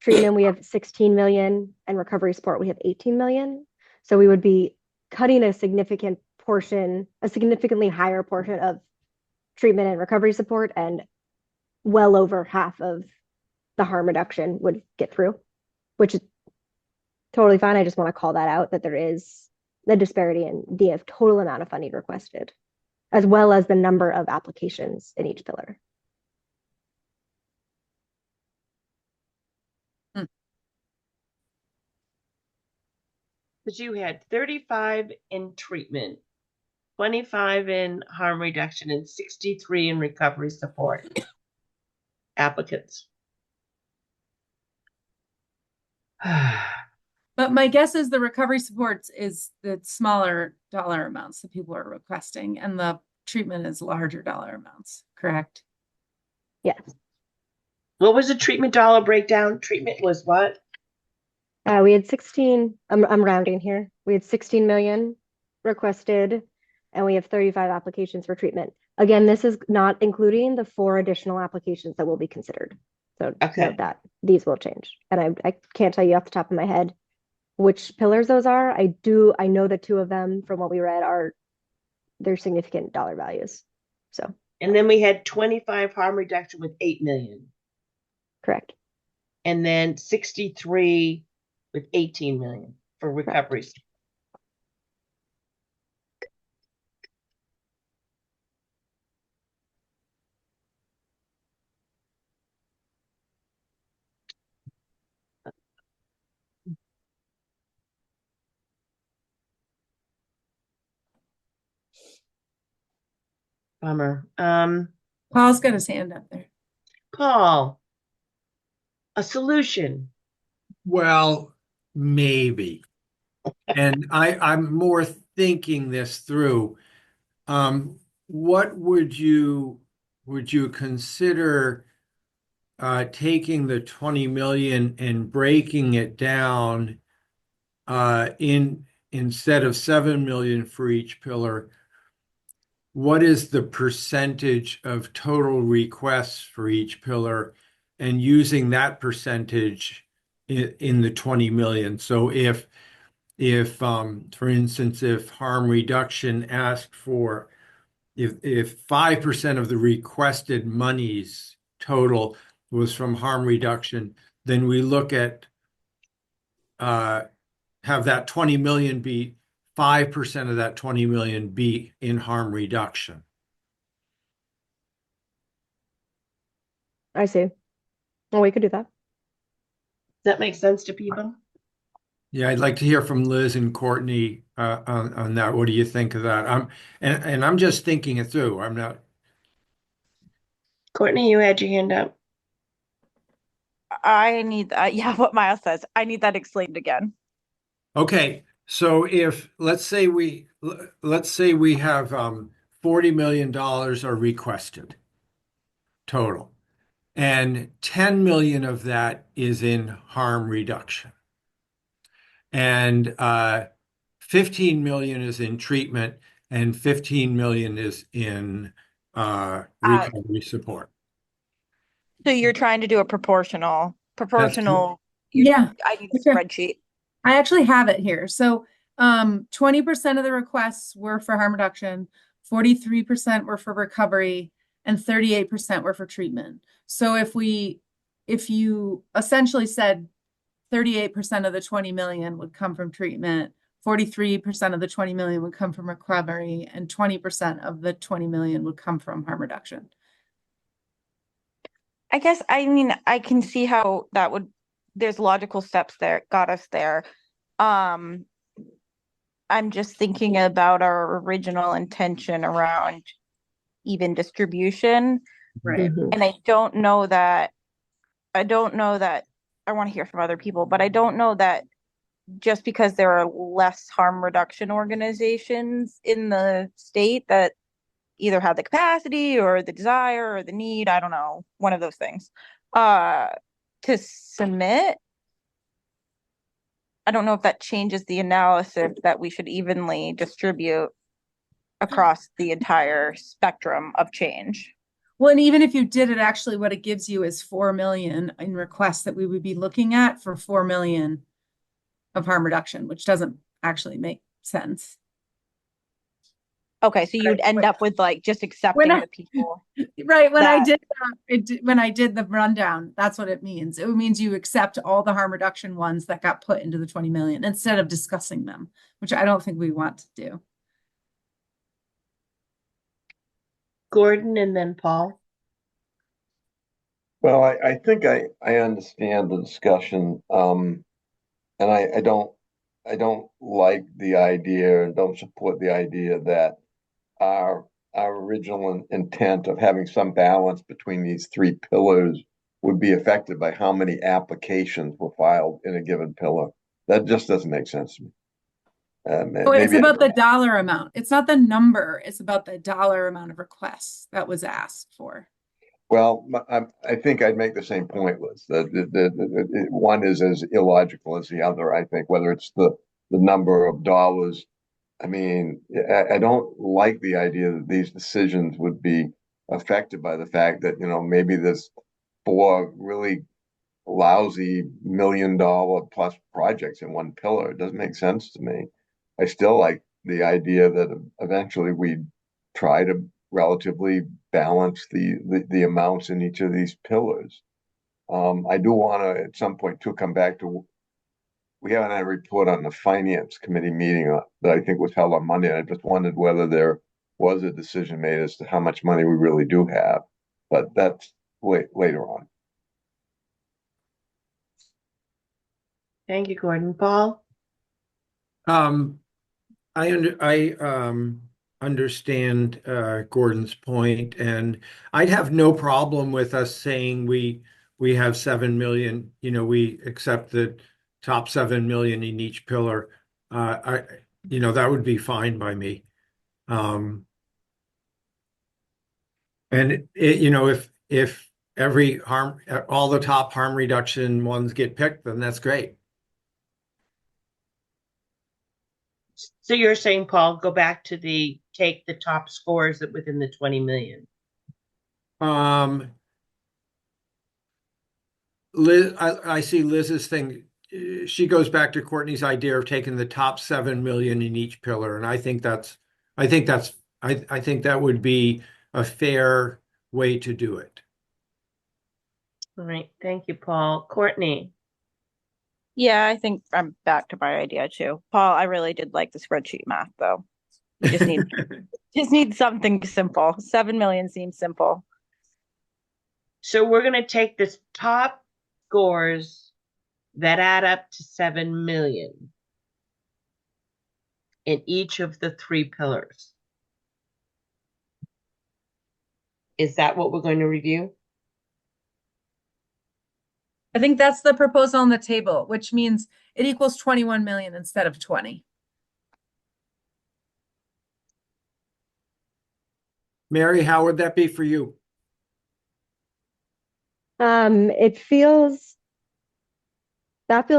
Treatment, we have 16 million, and recovery support, we have 18 million. So we would be cutting a significantly higher portion of treatment and recovery support, and well over half of the harm reduction would get through, which is totally fine. I just want to call that out, that there is the disparity in the total amount of funding requested, as well as the number of applications in each pillar. Because you had 35 in treatment, 25 in harm reduction, and 63 in recovery support applicants. But my guess is the recovery supports is the smaller dollar amounts that people are requesting, and the treatment is larger dollar amounts, correct? Yes. What was the treatment dollar breakdown? Treatment was what? We had 16, I'm rounding here. We had 16 million requested, and we have 35 applications for treatment. Again, this is not including the 4 additional applications that will be considered. So note that these will change. And I can't tell you off the top of my head which pillars those are. I know that 2 of them, from what we read, they're significant dollar values. So. And then we had 25 harm reduction with 8 million. Correct. And then 63 with 18 million for Correct. recoveries. Bummer. Paul's got his hand up there. Paul, a solution. Well, maybe. And I'm more thinking this through. What would you consider taking the 20 million and breaking it down in instead of 7 million for each pillar? What is the percentage of total requests for each pillar, and using that percentage in the 20 million? So if for instance, if harm reduction asked for, if 5% of the requested monies total was from harm reduction, then we look at have that 20 million be 5% of that 20 million be in harm reduction. I see. Well, we could do that. Does that make sense to people? Yeah, I'd like to hear from Liz and Courtney on that. What do you think of that? And I'm just thinking it through. I'm not. Courtney, you had your hand up. I need yeah, what Miles says. I need that explained again. Okay, so if let's say we have $40 million are requested total, and 10 million of that is in harm reduction, and 15 million is in treatment, and 15 million is in recovery support. So you're trying to do a proportional. Yeah. I need a Okay. spreadsheet. I actually have it here. So 20% of the requests were for harm reduction, 43% were for recovery, and 38% were for treatment. So if you essentially said 38% of the 20 million would come from treatment, 43% of the 20 million would come from recovery, and 20% of the 20 million would come from harm reduction. I guess, I mean, I can see how that would, there's logical steps there, got us there. I'm just thinking about our original intention around even distribution. Right. Mhm. And I don't know that, I want to hear from other people, but I don't know that just because there are less harm reduction organizations in the state that either have the capacity or the desire or the need, I don't know, one of those things, to submit. I don't know if that changes the analysis that we should evenly distribute across the entire spectrum of change. Well, and even if you did it, actually what it gives you is 4 million in requests that we would be looking at for 4 million of harm reduction, which doesn't actually make sense. Okay, so you'd end up with like just accepting the people. Right. When I that- did when I did the rundown, that's what it means. It means you accept all the harm reduction ones that got put into the 20 million instead of discussing them, which I don't think we want to do. Gordon and then Paul. Well, I think I understand the discussion, and I don't like the idea and don't support the idea that our original intent of having some balance between these three pillars would be affected by how many applications were filed in a given pillar. That just doesn't make sense to me. Oh, it's about the dollar amount. It's not the number. It's about the dollar amount of requests that was asked for. Well, I think I'd make the same point, Liz. That one is as illogical as the other. I think whether it's the number of dollars. I mean, I don't like the idea that these decisions would be affected by the fact that, maybe there's 4 really lousy $1 million plus projects in one pillar. It doesn't make sense to me. I still like the idea that eventually we try to relatively balance the amounts in each of these pillars. I do want to at some point to come back to, we haven't had a report on the finance committee meeting that I think was held on Monday. And I just wondered whether there was a decision made as to how much money we really do have, but that's later on. Thank you, Gordon. Paul? I understand Gordon's point, and I'd have no problem with us saying we have 7 million. We accept the top 7 million in each pillar. That would be fine by me. And if all the top harm reduction ones get picked, then that's great. So you're saying, Paul, go back to take the top scores within the 20 million. Liz, I see Liz's thing. She goes back to Courtney's idea of taking the top 7 million in each pillar, and I think that would be a fair way to do it. All right. Thank you, Paul. Courtney? Yeah, I think I'm back to my idea too. Paul, I really did like the spreadsheet math though. We just need something simple. 7 million seems simple. So we're going to take this top scores that add up to 7 million in each of the 3 pillars. Is that what we're going to review? I think that's the proposal on the table, which means it equals 21 million instead of 20. Mary, how would that be for you? That feels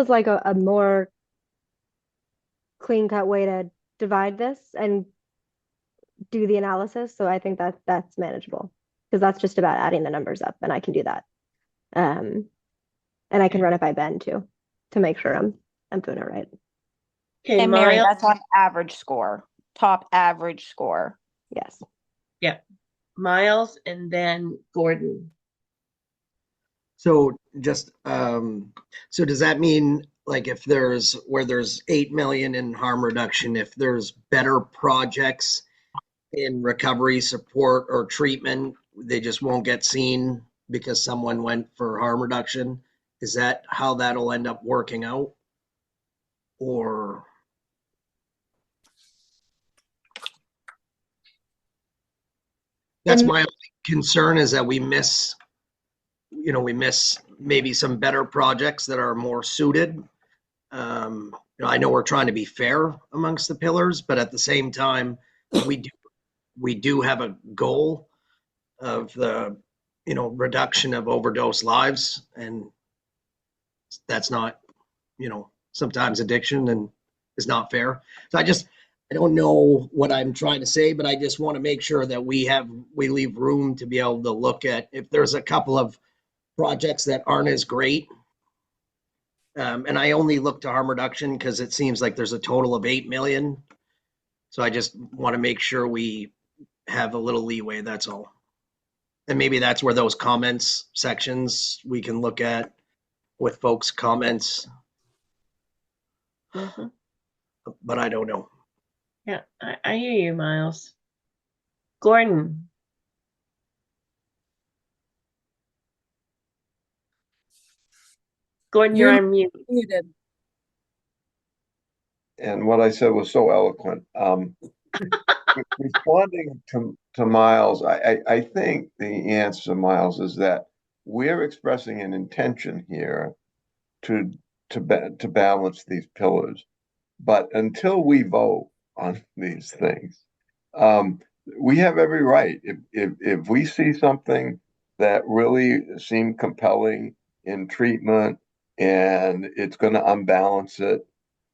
like a more clean cut way to divide this and do the analysis. So I think that's manageable because that's just about adding the numbers up, and I can do that. And I can run it by Ben too to make sure I'm doing it right. Okay, And Mary, Miles? that's on average score, top average score. Yes. Yeah. Miles and then Gordon. So just, so does that mean like if there's 8 million in harm reduction, if there's better projects in recovery support or treatment, they just won't get seen because someone went for harm reduction? Is that how that'll end up working out? Or that's my only concern, is that we miss maybe some better projects that are more suited. I know we're trying to be fair amongst the pillars, but at the same time, we do have a goal of the reduction of overdose lives, and that's not sometimes addiction and is not fair. So I don't know what I'm trying to say, but I just want to make sure that we leave room to be able to look at if there's a couple of projects that aren't as great. And I only look to harm reduction because it seems like there's a total of 8 million. So I just want to make sure we have a little leeway, that's all. And maybe that's where those comments sections we can look at with folks' comments. Mm-hmm. But I don't know. Yeah, I hear you, Miles. Gordon? Gordon, you're on mute. Muted. And what I said was so eloquent. Responding to Miles, I think the answer to Miles is that we're expressing an intention here to balance these pillars. But until we vote on these things, we have every right. If we see something that really seemed compelling in treatment and it's going to unbalance it,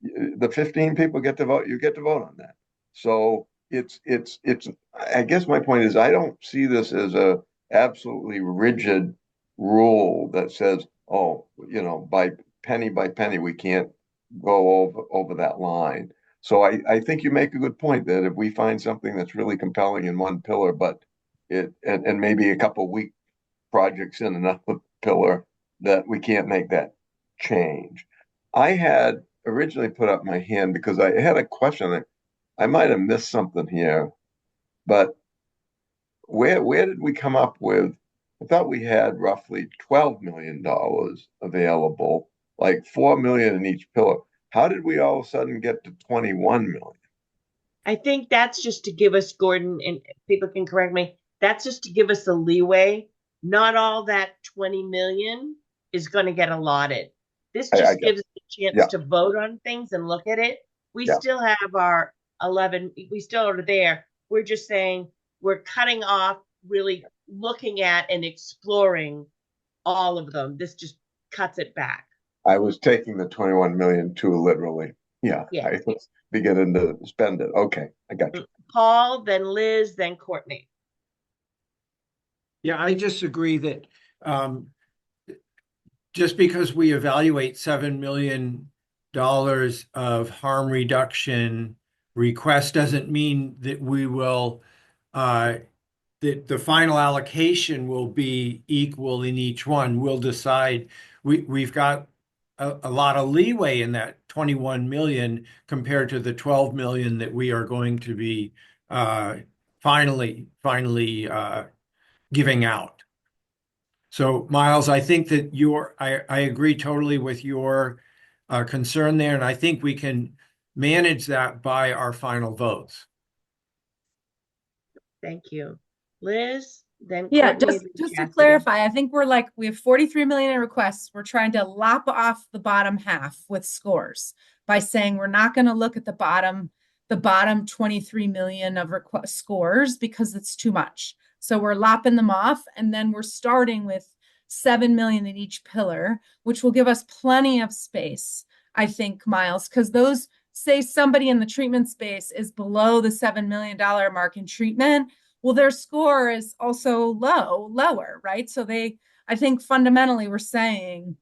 the 15 people get to vote. You get to vote on that. So it's. I guess my point is I don't see this as a absolutely rigid rule that says, oh, by penny we can't go over that line. So I think you make a good point that if we find something that's really compelling in one pillar, but and maybe a couple weak projects in another pillar, that we can't make that change. I had originally put up my hand because I had a question. I might have missed something here, but where did we come up with? I thought we had roughly $12 million available, like 4 million in each pillar. How did we all of a sudden get to 21 million? I think that's just to give us, Gordon, and people can correct me, that's just to give us the leeway. Not all that 20 million is going to get allotted. This I just got, gives us a chance yeah, to vote on things and look at it. We yeah. still have our 11, we still are there. We're just saying we're cutting off, really looking at and exploring all of them. This just cuts it back. I was taking the 21 million too literally. Yeah, Yeah. I was beginning to spend it. Okay, I got you. Paul, then Liz, then Courtney. Yeah, I just agree that just because we evaluate $7 million of harm reduction request doesn't mean that we will that the final allocation will be equal in each one. We'll decide. We've got a lot of leeway in that 21 million compared to the 12 million that we are going to be finally giving out. So Miles, I think that I agree totally with your concern there, and I think we can manage that by our final votes. Thank you. Liz, then Yeah, Courtney, just then just to Chastity. clarify, I think we have 43 million in requests. We're trying to lop off the bottom half with scores by saying we're not going to look at the bottom 23 million of scores because it's too much. So we're lopping them off, and then we're starting with 7 million in each pillar, which will give us plenty of space, I think, Miles, because those, say somebody in the treatment space is below the $7 million mark in treatment, well, their score is also lower, right? So I think fundamentally we're saying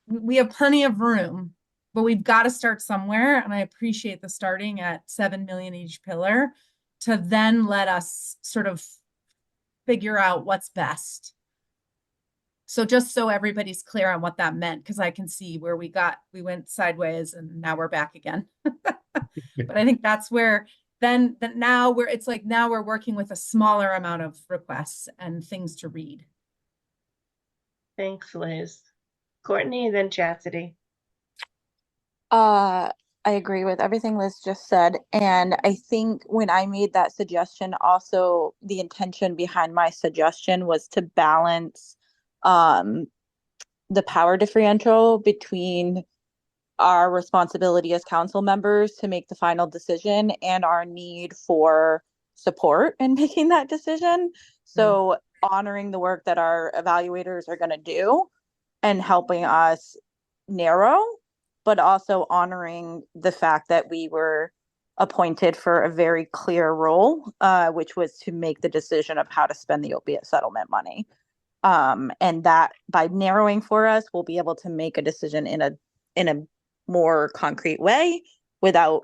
we have plenty of room, but we've got to start somewhere. And I appreciate the starting at 7 million each pillar to then let us sort of figure out what's best. So just so everybody's clear on what that meant, because I can see where we went sideways and now we're back again. But I think that's where now we're working with a smaller amount of requests and things to read. Thanks, Liz. Courtney, then Chastity. I agree with everything Liz just said. And I think when I made that suggestion, also the intention behind my suggestion was to balance the power differential between our responsibility as council members to make the final decision and our need for support in making that decision. So honoring the work that our evaluators are going to do and helping us narrow, but also honoring the fact that we were appointed for a very clear role, which was to make the decision of how to spend the opiate settlement money. And that by narrowing for us, we'll be able to make a decision in a more concrete way without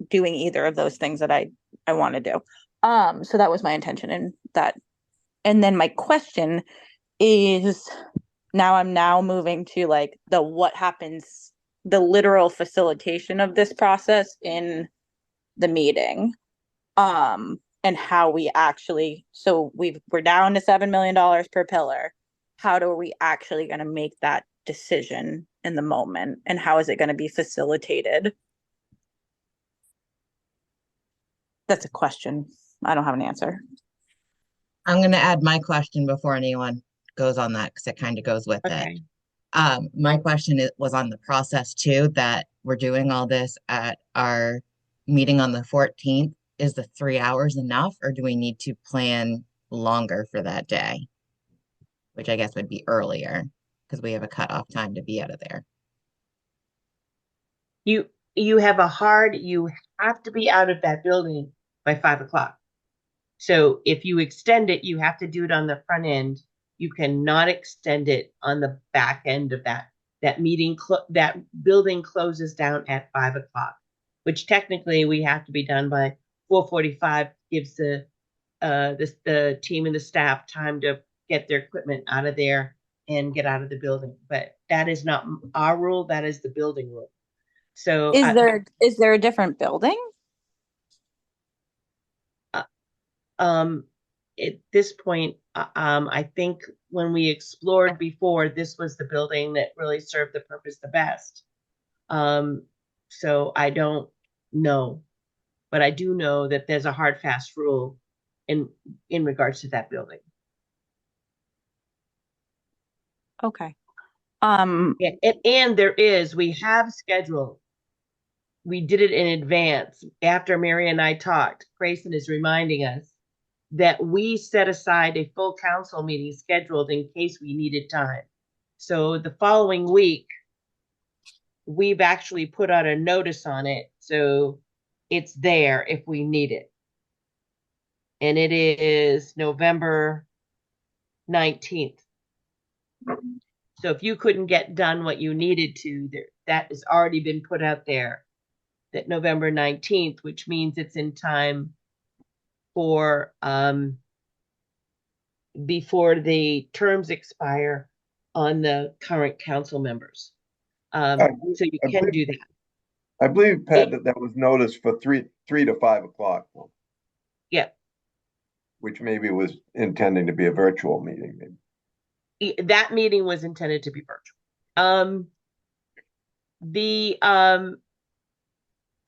doing either of those things that I want to do. So that was my intention in that. And then my question is, I'm now moving to like what happens, the literal facilitation of this process in the meeting. And how we actually, so we're down to $7 million per pillar. How are we actually going to make that decision in the moment, and how is it going to be facilitated? That's a question. I don't have an answer. I'm going to add my question before anyone goes on that because it kind of goes with it. My question was on the process too, that we're doing all this at our meeting on the 14th. Is the 3 hours enough, or do we need to plan longer for that day? Which I guess would be earlier because we have a cutoff time to be out of there. You have to be out of that building by 5 o'clock. So if you extend it, you have to do it on the front end. You cannot extend it on the back end of that meeting. That building closes down at 5 o'clock, which technically we have to be done by 4:45. Gives the team and the staff time to get their equipment out of there and get out of the building. But that is not our rule. That is the building rule. So Is there a different building? um, at this point, I think when we explored before, this was the building that really served the purpose the best. So I don't know, but I do know that there's a hard, fast rule in regards to that building. Okay. Yeah, and we have scheduled. We did it in advance after Mary and I talked. Grayson is reminding us that we set aside a full council meeting scheduled in case we needed time. So the following week, we've actually put out a notice on it, so it's there if we need it. And it is November 19th. So if you couldn't get done what you needed to, that has already been put out there, that November 19th, which means it's in time for before the terms expire on the current council members. So you can do that. I believe, Pat, that was noticed for 3 to 5 o'clock. Yeah. Which maybe was intending to be a virtual meeting. Maybe. That meeting was intended to be virtual. The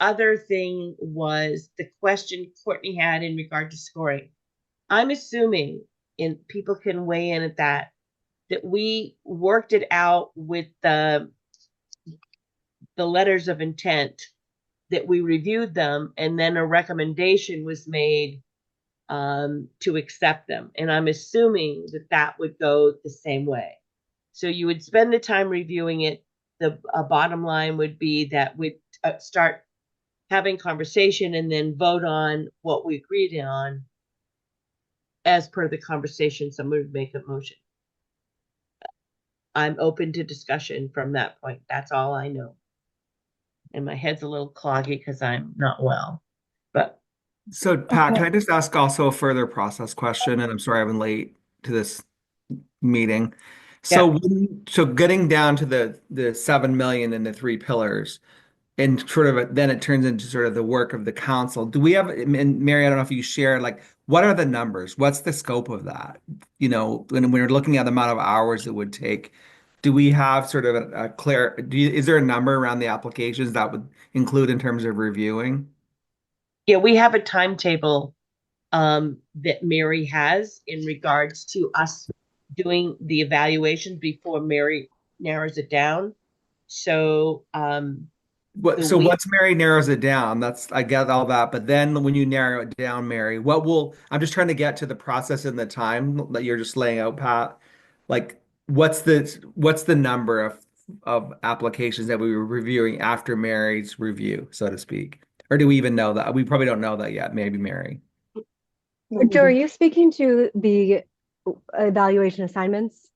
other thing was the question Courtney had in regard to scoring. I'm assuming, and people can weigh in at that we worked it out with the letters of intent, that we reviewed them, and then a recommendation was made to accept them. And I'm assuming that would go the same way. So you would spend the time reviewing it. The bottom line would be that we'd start having conversation and then vote on what we agreed on as per the conversation. Someone would make a motion. I'm open to discussion from that point. That's all I know. And my head's a little cloggy because I'm not well. But So, Pat, can I just ask also a further process question? And I'm sorry I've been late to this meeting. So, so getting down to the 7 million and the 3 pillars, and sort of then it turns into sort of the work of the council. Do we have, and Mary, I don't know if you share, like, what are the numbers? What's the scope of that? You know, when we're looking at the amount of hours it would take, do we have sort of a clear, is there a number around the applications that would include in terms of reviewing? Yeah, we have a timetable that Mary has in regards to us doing the evaluations before Mary narrows it down. So once Mary narrows it down, I get all that. But then when you narrow it down, Mary, I'm just trying to get to the process and the time that you're just laying out, Pat. Like, what's the number of applications that we were reviewing after Mary's review, so to speak? Or do we even know that? We probably don't know that yet. Maybe Mary. Joe, are you speaking to the evaluation assignments?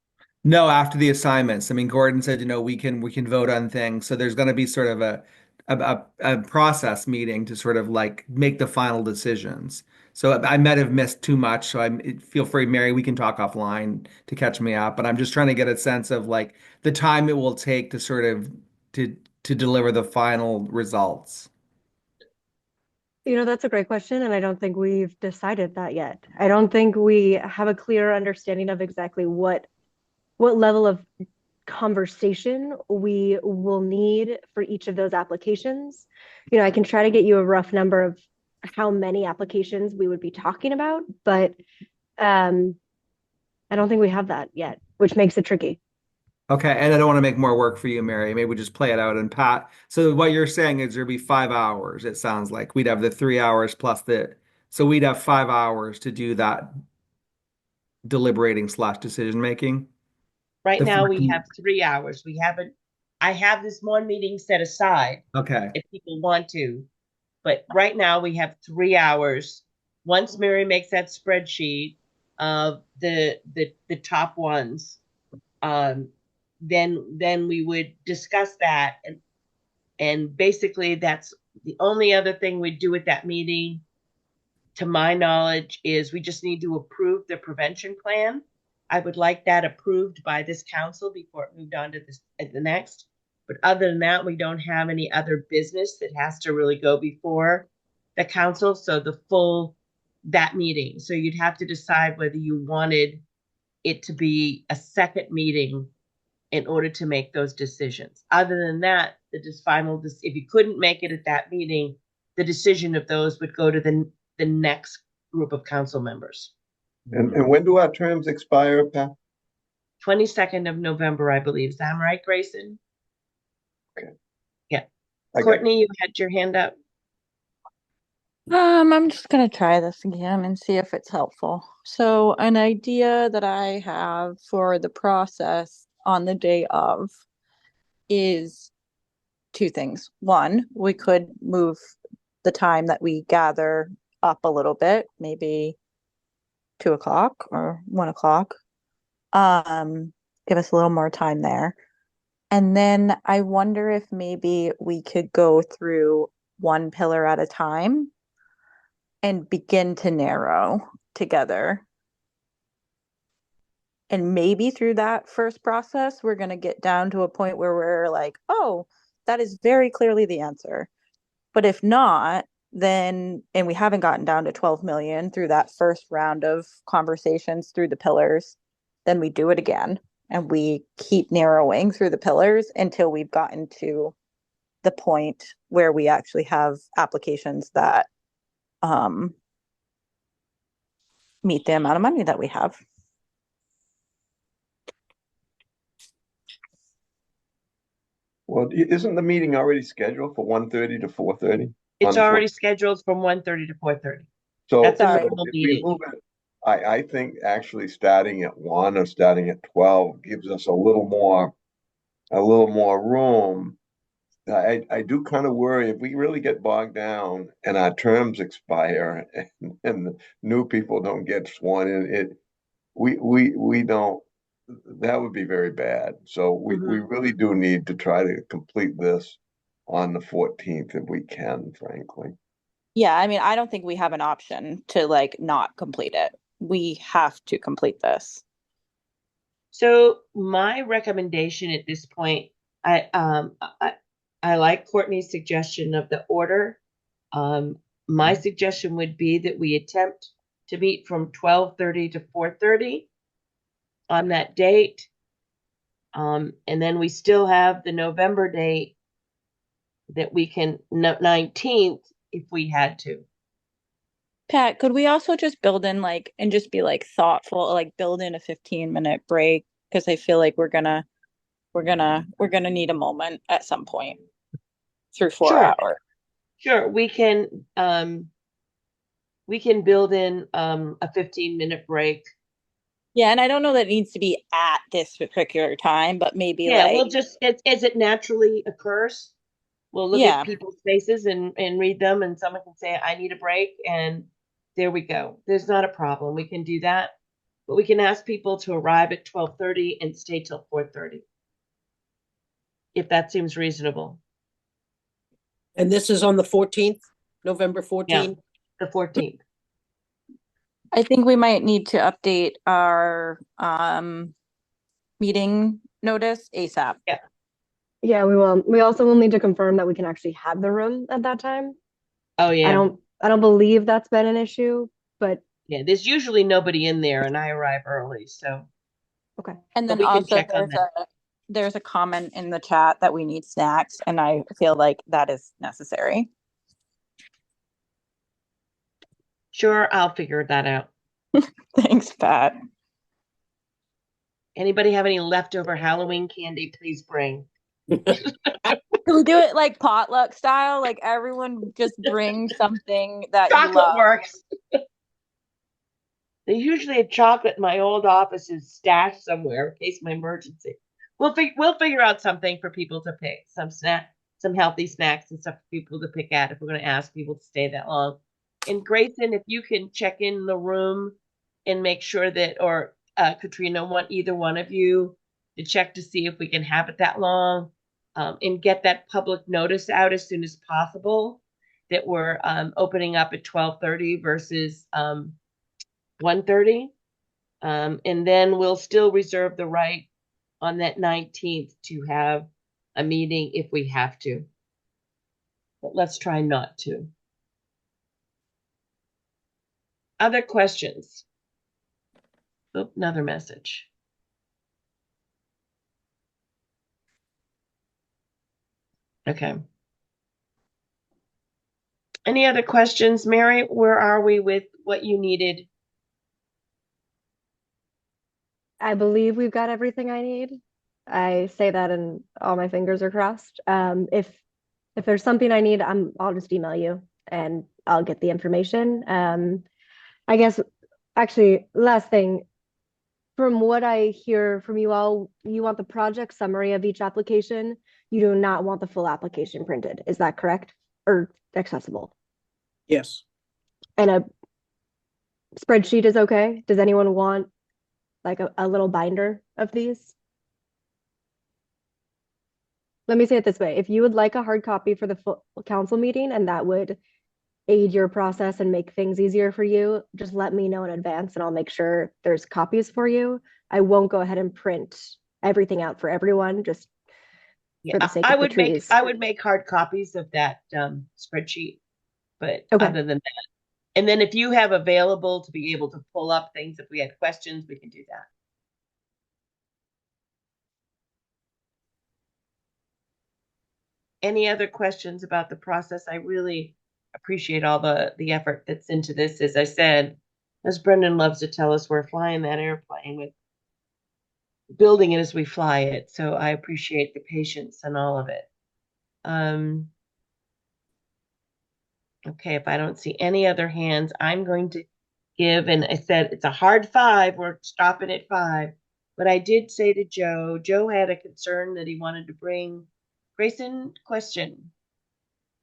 No, after the assignments. I mean, Gordon said, we can vote on things. So there's going to be sort of a process meeting to sort of like make the final decisions. So I might have missed too much. So feel free, Mary, we can talk offline to catch me up. But I'm just trying to get a sense of like the time it will take to sort of to deliver the final results. That's a great question, and I don't think we've decided that yet. I don't think we have a clear understanding of exactly what level of conversation we will need for each of those applications. I can try to get you a rough number of how many applications we would be talking about, but I don't think we have that yet, which makes it tricky. Okay, and I don't want to make more work for you, Mary. Maybe we just play it out. And Pat, so what you're saying is there'd be 5 hours, it sounds like. We'd have the 3 hours plus so we'd have 5 hours to do that deliberating / decision making. Right now we have 3 hours. I have this one meeting set aside. Okay. If people want to, but right now we have 3 hours. Once Mary makes that spreadsheet of the top ones, then we would discuss that, and basically that's the only other thing we do at that meeting, to my knowledge, is we just need to approve the prevention plan, I would like that approved by this council before it moved on to the next. But other than that, we don't have any other business that has to really go before the council. So that meeting. So you'd have to decide whether you wanted it to be a second meeting in order to make those decisions. Other than that, if you couldn't make it at that meeting, the decision of those would go to the next group of council members. And when do our terms expire, Pat? 22nd of November, I believe. Is that right, Grayson? Okay. Yeah. I got Courtney, you had your hand up. I'm just gonna try this again and see if it's helpful. So an idea that I have for the process on the day of is two things. One, we could move the time that we gather up a little bit, maybe 2 o'clock or 1 o'clock. Give us a little more time there. And then I wonder if maybe we could go through one pillar at a time and begin to narrow together. And maybe through that first process, we're going to get down to a point where we're like, oh, that is very clearly the answer. But if not, then, and we haven't gotten down to 12 million through that first round of conversations through the pillars, then we do it again and we keep narrowing through the pillars until we've gotten to the point where we actually have applications that meet the amount of money that we have. Well, isn't the meeting already scheduled for 1:30 to 4:30? It's already scheduled from 1:30 to 4:30. So That's a so normal if we meeting. move it, I think actually starting at 1 or starting at 12 gives us a little more room. I do kind of worry if we really get bogged down and our terms expire and the new people don't get sworn in, we don't, that would be very bad. So we really do need to try to complete this on the 14th if we can, frankly. Yeah, I mean, I don't think we have an option to like not complete it. We have to complete this. So my recommendation at this point, I like Courtney's suggestion of the order. My suggestion would be that we attempt to meet from 12:30 to 4:30 on that date. And then we still have the November date that we can 19th if we had to. Pat, could we also just build in like and just be like thoughtful, like build in a 15-minute break? Because I feel like we're gonna need a moment at some point through 4 hours. Sure, we can build in a 15-minute break. Yeah, and I don't know that it needs to be at this particular time, but maybe like we'll just as it naturally occurs. We'll look at people's faces and read them, and someone can say, I need a break, and there we go. There's not a problem. We can do that. But we can ask people to arrive at 12:30 and stay till 4:30. If that seems reasonable. And this is on the 14th, November 14th? Yeah, the 14th. I think we might need to update our meeting notice ASAP. Yeah. Yeah, we will. We also will need to confirm that we can actually have the room at that time. Oh yeah. I don't believe that's been an issue, but yeah, there's usually nobody in there and I arrive early, so okay. And then also there's a comment in the chat that we need snacks, and I feel like that is necessary. Sure, I'll figure that out. Thanks, Pat. Anybody have any leftover Halloween candy, please bring. Can we do it like potluck style? Like everyone just bring something that chocolate you love. works. They usually have chocolate in my old office is stashed somewhere in case of my emergency. We'll figure out something for people to pick, some healthy snacks and stuff for people to pick at if we're going to ask people to stay that long. And Grayson, if you can check in the room and make sure that, or Katrina, want either one of you to check to see if we can have it that long, and get that public notice out as soon as possible that we're opening up at 12:30 versus 1:30. And then we'll still reserve the right on that 19th to have a meeting if we have to. But let's try not to. Other questions? Oh, another message. Okay. Any other questions? Mary, where are we with what you needed? I believe we've got everything I need. I say that and all my fingers are crossed. If there's something I need, I'll just email you and I'll get the information. I guess actually last thing, from what I hear from you all, you want the project summary of each application. You do not want the full application printed. Is that correct? Or accessible? Yes. And a spreadsheet is okay? Does anyone want like a little binder of these? Let me say it this way. If you would like a hard copy for the full council meeting and that would aid your process and make things easier for you, just let me know in advance and I'll make sure there's copies for you. I won't go ahead and print everything out for everyone, just for the sake of the trees. I would make hard copies of that spreadsheet, but Okay. other than that, and then if you have available to be able to pull up things, if we had questions, we can do that. Any other questions about the process? I really appreciate all the effort that's into this. As I said, as Brendan loves to tell us, we're flying that airplane with building it as we fly it. So I appreciate the patience and all of it. Okay, if I don't see any other hands, I'm going to give, and I said it's a hard 5. We're stopping at 5. But I did say to Joe had a concern that he wanted to bring. Grayson, question.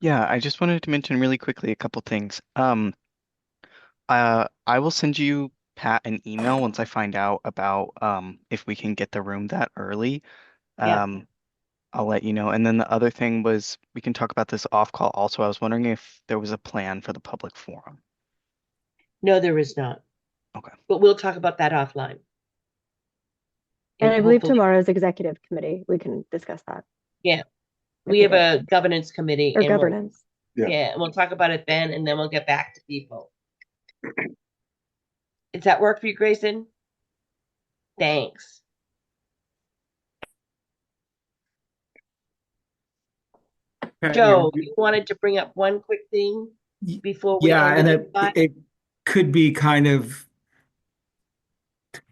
Yeah, I just wanted to mention really quickly a couple things. I will send you, Pat, an email once I find out about if we can get the room that early. Yeah. I'll let you know. And then the other thing was we can talk about this off call also. I was wondering if there was a plan for the public forum. No, there is not. Okay. But we'll talk about that offline. And I believe hopefully, tomorrow's executive committee, we can discuss that. yeah, we have a governance committee Or and governance. and we'll talk about it then, and then we'll get back to people. Does that work for you, Grayson? Thanks. Pat, Joe, you wanted to bring up one quick thing before we yeah, and end it could be kind of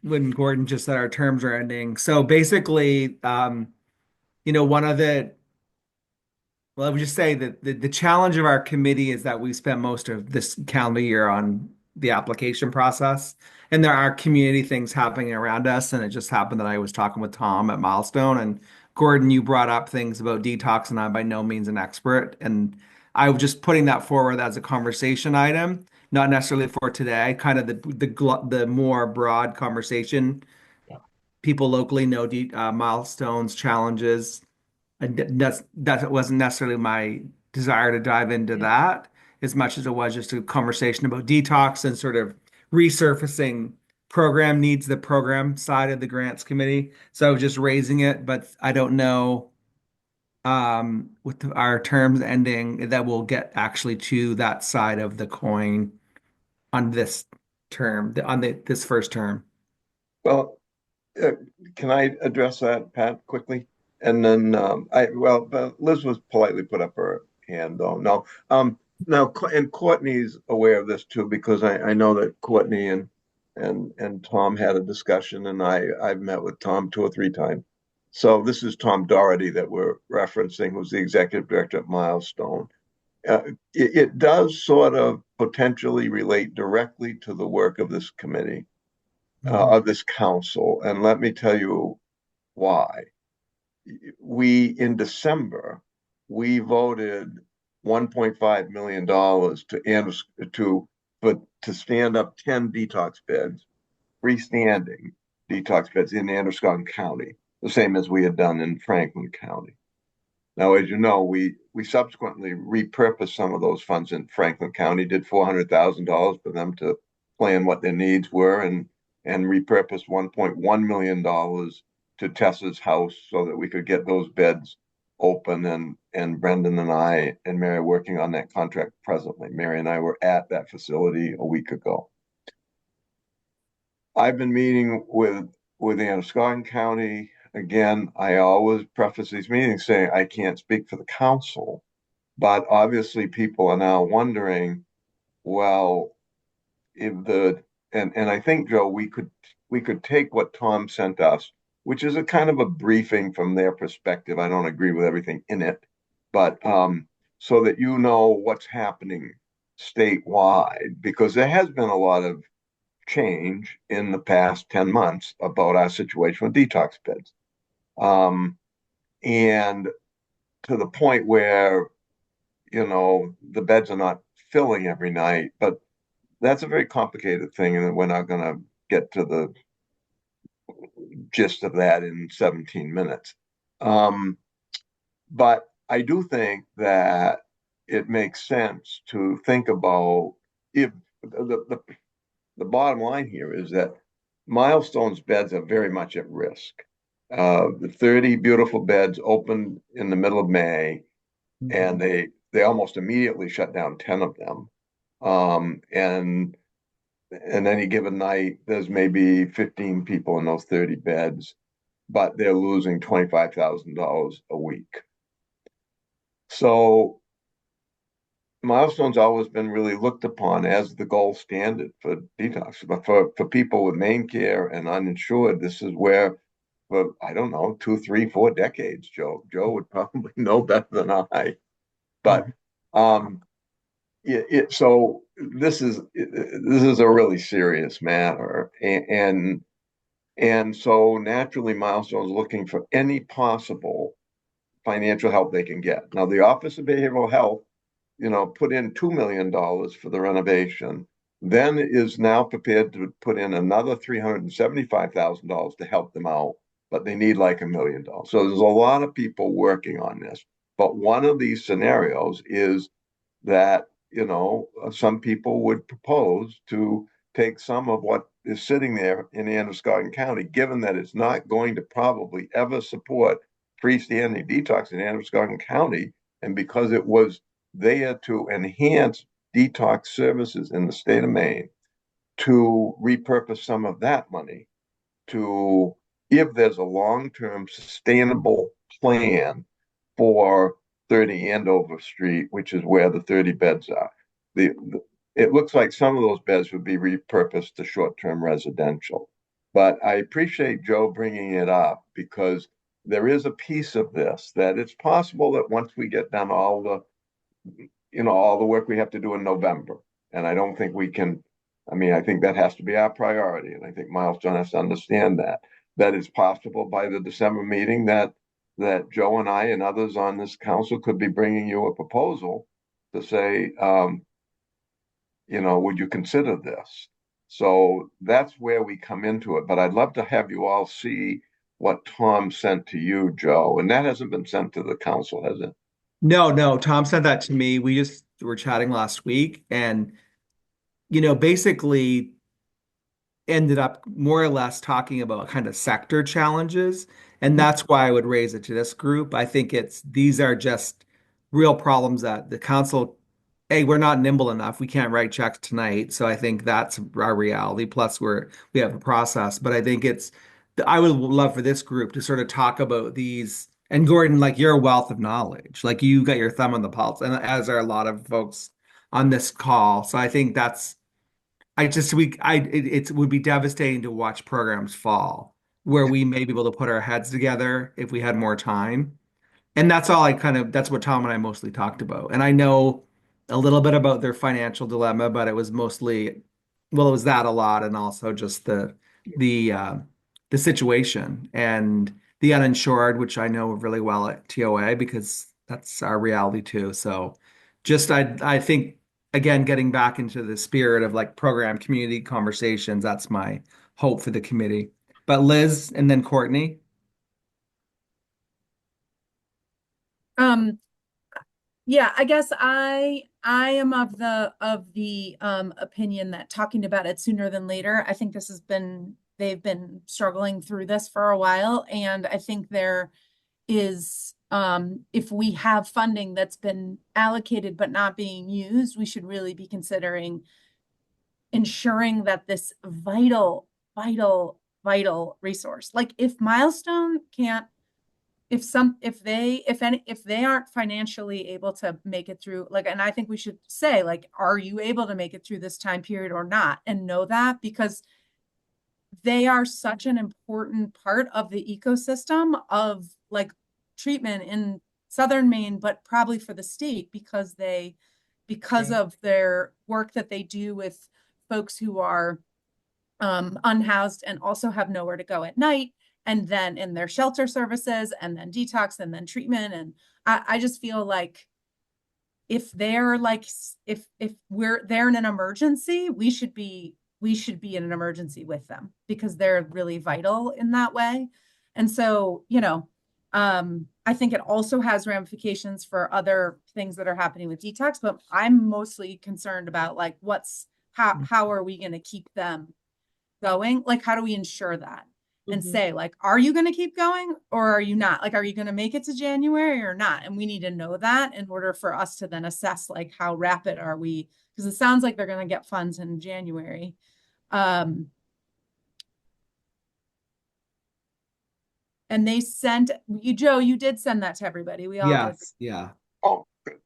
when Gordon just said our terms are ending. So basically, one of well, I would just say that the challenge of our committee is that we spent most of this calendar year on the application process, and there are community things happening around us. And it just happened that I was talking with Tom at Milestone, and Gordon, you brought up things about detox, and I'm by no means an expert, and I was just putting that forward as a conversation item, not necessarily for today. Kind of the more broad conversation. Yeah. People locally know milestones, challenges. And that wasn't necessarily my desire to dive into that as much as it was just a conversation about detox and sort of resurfacing program needs, the program side of the grants committee. So I was just raising it, but I don't know with our terms ending that we'll get actually to that side of the coin on this term, this first term. Well, can I address that, Pat, quickly? And then Liz was politely put up her hand, though. No, now, and Courtney's aware of this too, because I know that Courtney and Tom had a discussion, and I've met with Tom 2 or 3 times. So this is Tom Doherty that we're referencing, who's the executive director at Milestone. It does sort of potentially relate directly to the work of this committee, of this council, and let me tell you why. In December, we voted $1.5 million to stand up 10 detox beds, freestanding detox beds in Androscoggin County, the same as we had done in Franklin County. Now, as you know, we subsequently repurposed some of those funds in Franklin County, did $400,000 for them to plan what their needs were, and and repurposed $1.1 million to Tessa's house so that we could get those beds open. And Brendan and I and Mary are working on that contract presently. Mary and I were at that facility a week ago. I've been meeting with Androscoggin County. Again, I always preface these meetings saying I can't speak for the council, but obviously people are now wondering, well, if and I think, Joe, we could take what Tom sent us, which is a kind of a briefing from their perspective. I don't agree with everything in it, but so that you know what's happening statewide, because there has been a lot of change in the past 10 months about our situation with detox beds. And to the point where, the beds are not filling every night, but that's a very complicated thing, and we're not going to get to the gist of that in 17 minutes. But I do think that it makes sense to think about if the bottom line here is that Milestone's beds are very much at risk. The 30 beautiful beds opened in the middle of May, and they almost immediately shut down 10 of them. And any given night, there's maybe 15 people in those 30 beds, but they're losing $25,000 a week. So Milestone's always been really looked upon as the gold standard for detox. But for people with Maine care and uninsured, this is where, for, I don't know, 2, 3, 4 decades, Joe would probably know better than I. But so this is a really serious matter, and so naturally Milestone's looking for any possible financial help they can get. Now the Office of Behavioral Health, put in $2 million for the renovation, then is now prepared to put in another $375,000 to help them out, but they need like $1 million. So there's a lot of people working on this. But one of these scenarios is that, some people would propose to take some of what is sitting there in Androscoggin County, given that it's not going to probably ever support freestanding detox in Androscoggin County, and because it was there to enhance detox services in the state of Maine, to repurpose some of that money to, if there's a long-term sustainable plan for 30 Andover Street, which is where the 30 beds are. It looks like some of those beds would be repurposed to short-term residential. But I appreciate Joe bringing it up, because there is a piece of this that it's possible that once we get done all the work we have to do in November, and I don't think we can, I think that has to be our priority, and I think Milestone has to understand that it's possible by the December meeting that Joe and I and others on this council could be bringing you a proposal to say, would you consider this? So that's where we come into it. But I'd love to have you all see what Tom sent to you, Joe. And that hasn't been sent to the council, has it? No, Tom sent that to me. We just were chatting last week, and basically ended up more or less talking about kind of sector challenges. And that's why I would raise it to this group. I think these are just real problems that the council, hey, we're not nimble enough. We can't write checks tonight. So I think that's our reality. Plus we have a process, but I think I would love for this group to sort of talk about these. And Gordon, like, you're a wealth of knowledge, like you got your thumb on the pulse, and as are a lot of folks on this call. So I think it would be devastating to watch programs fall where we may be able to put our heads together if we had more time. And that's what Tom and I mostly talked about. And I know a little bit about their financial dilemma, but it was mostly, well, it was that a lot, and also just the situation and the uninsured, which I know really well at TOA because that's our reality too. So I think, again, getting back into the spirit of like program community conversations, that's my hope for the committee. But Liz and then Courtney. Yeah, I guess I am of the opinion that talking about it sooner than later. I think they've been struggling through this for a while, and I think there is if we have funding that's been allocated but not being used, we should really be considering ensuring that this vital resource, like if Milestone can't, if they aren't financially able to make it through, like, and I think we should say, like, are you able to make it through this time period or not? And know that, because they are such an important part of the ecosystem of like treatment in southern Maine, but probably for the state, because of their work that they do with folks who are unhoused and also have nowhere to go at night, and then in their shelter services, and then detox, and then treatment. And I just feel like if they're like, if they're in an emergency, we should be in an emergency with them, because they're really vital in that way. And so, I think it also has ramifications for other things that are happening with detox, but I'm mostly concerned about like how are we going to keep them going? Like, how do we ensure that? And say, like, are you going to keep going or are you not? Like, are you going to make it to January or not? And we need to know that in order for us to then assess, like, how rapid are we? Because it sounds like they're going to get funds in January. And they sent you, Joe, you did send that to everybody. We all did. Yes, yeah. Oh, good.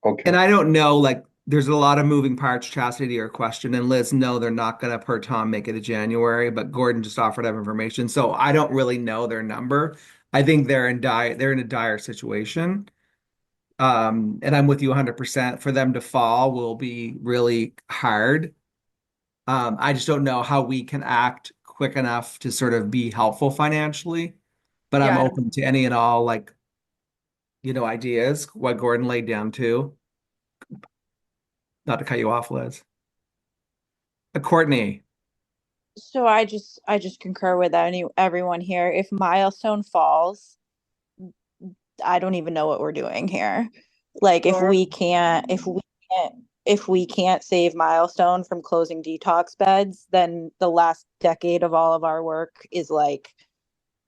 Okay. And I don't know, like, there's a lot of moving parts, Chastity, to your question. And Liz, no, they're not going to, per Tom, make it to January, but Gordon just offered up information. So I don't really know their number. I think they're in a dire situation. And I'm with you 100%. For them to fall will be really hard. I just don't know how we can act quick enough to sort of be helpful financially. But I'm Yeah. open to any and all, like, ideas, what Gordon laid down too. Not to cut you off, Liz. Courtney. So I just concur with everyone here. If Milestone falls, I don't even know what we're doing here. Like, if we can't save Milestone from closing detox beds, then the last decade of all of our work is like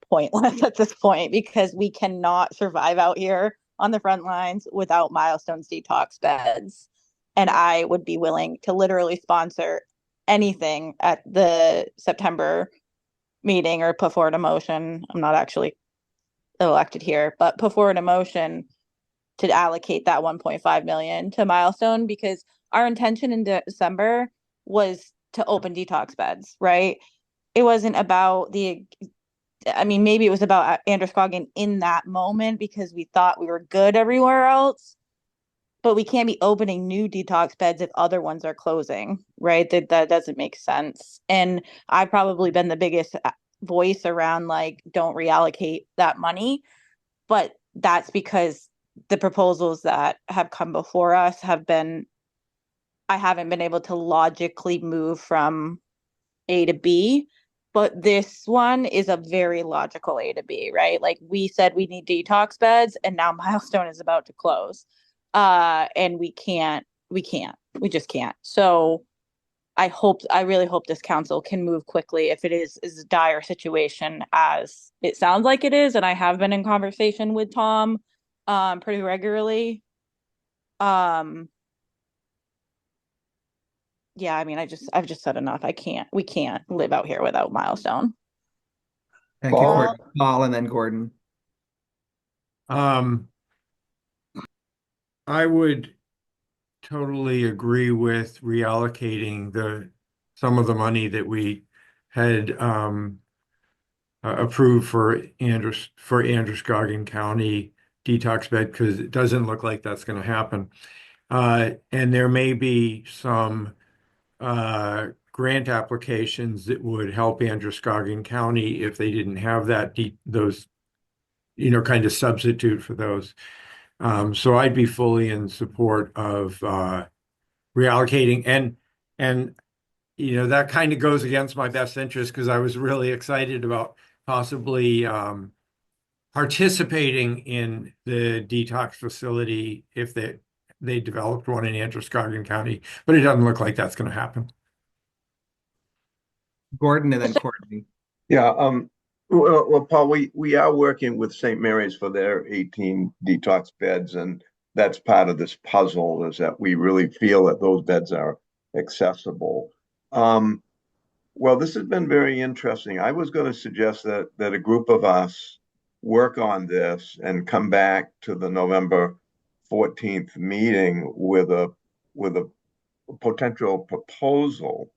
pointless at this point, because we cannot survive out here on the front lines without Milestone's detox beds. And I would be willing to literally sponsor anything at the September meeting, or put forward a motion. I'm not actually elected here, but put forward a motion to allocate that 1.5 million to Milestone, because our intention in December was to open detox beds, right? It wasn't about maybe it was about Androscoggin in that moment, because we thought we were good everywhere else, but we can't be opening new detox beds if other ones are closing, right? That doesn't make sense. And I've probably been the biggest voice around, like, don't reallocate that money, but that's because the proposals that have come before us I haven't been able to logically move from A to B, but this one is a very logical A to B, right? Like, we said we need detox beds, and now Milestone is about to close. And we just can't. So I really hope this council can move quickly if it is a dire situation, as it sounds like it is. And I have been in conversation with Tom pretty regularly. Yeah, I've just said enough. We can't live out here without Milestone. Thank you, Courtney. Paul, and then Gordon. I would totally agree with reallocating some of the money that we had approved for Androscoggin County detox bed, because it doesn't look like that's going to happen. And there may be some grant applications that would help Androscoggin County if they didn't have those, kind of substitute for those. So I'd be fully in support of reallocating, and that kind of goes against my best interest, because I was really excited about possibly participating in the detox facility if they developed one in Androscoggin County, but it doesn't look like that's going to happen. Gordon and then Courtney. Yeah, well, Paul, we are working with St. Mary's for their 18 detox beds, and that's part of this puzzle, is that we really feel that those beds are accessible. Well, this has been very interesting. I was going to suggest that a group of us work on this and come back to the November 14th meeting with a potential proposal.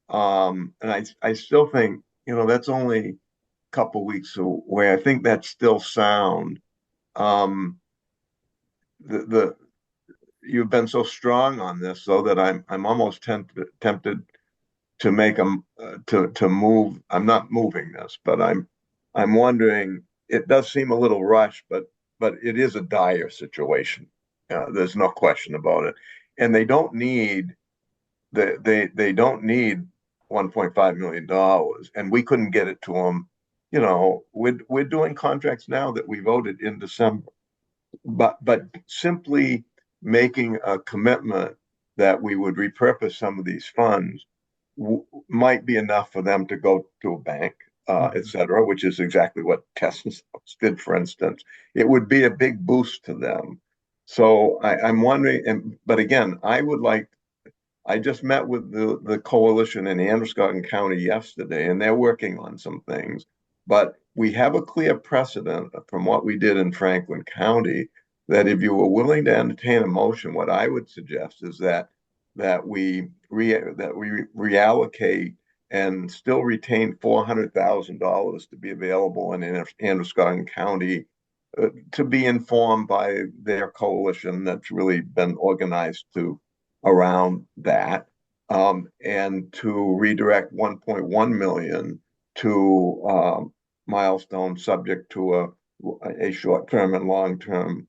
And I still think, that's only a couple weeks away. I think that's still sound. You've been so strong on this, so that I'm almost tempted to make them to move. I'm not moving this, but I'm wondering. It does seem a little rushed, but it is a dire situation. There's no question about it, and they don't need they don't need $1.5 million, and we couldn't get it to them. We're doing contracts now that we voted in December, but simply making a commitment that we would repurpose some of these funds might be enough for them to go to a bank, et cetera, which is exactly what Texas did, for instance. It would be a big boost to them. So I'm wondering, but again, I just met with the coalition in Androscoggin County yesterday, and they're working on some things. But we have a clear precedent from what we did in Franklin County, that if you were willing to entertain a motion, what I would suggest is that we reallocate and still retain $400,000 to be available in Androscoggin County, to be informed by their coalition that's really been organized around that, and to redirect 1.1 million to Milestone, subject to a short-term and long-term,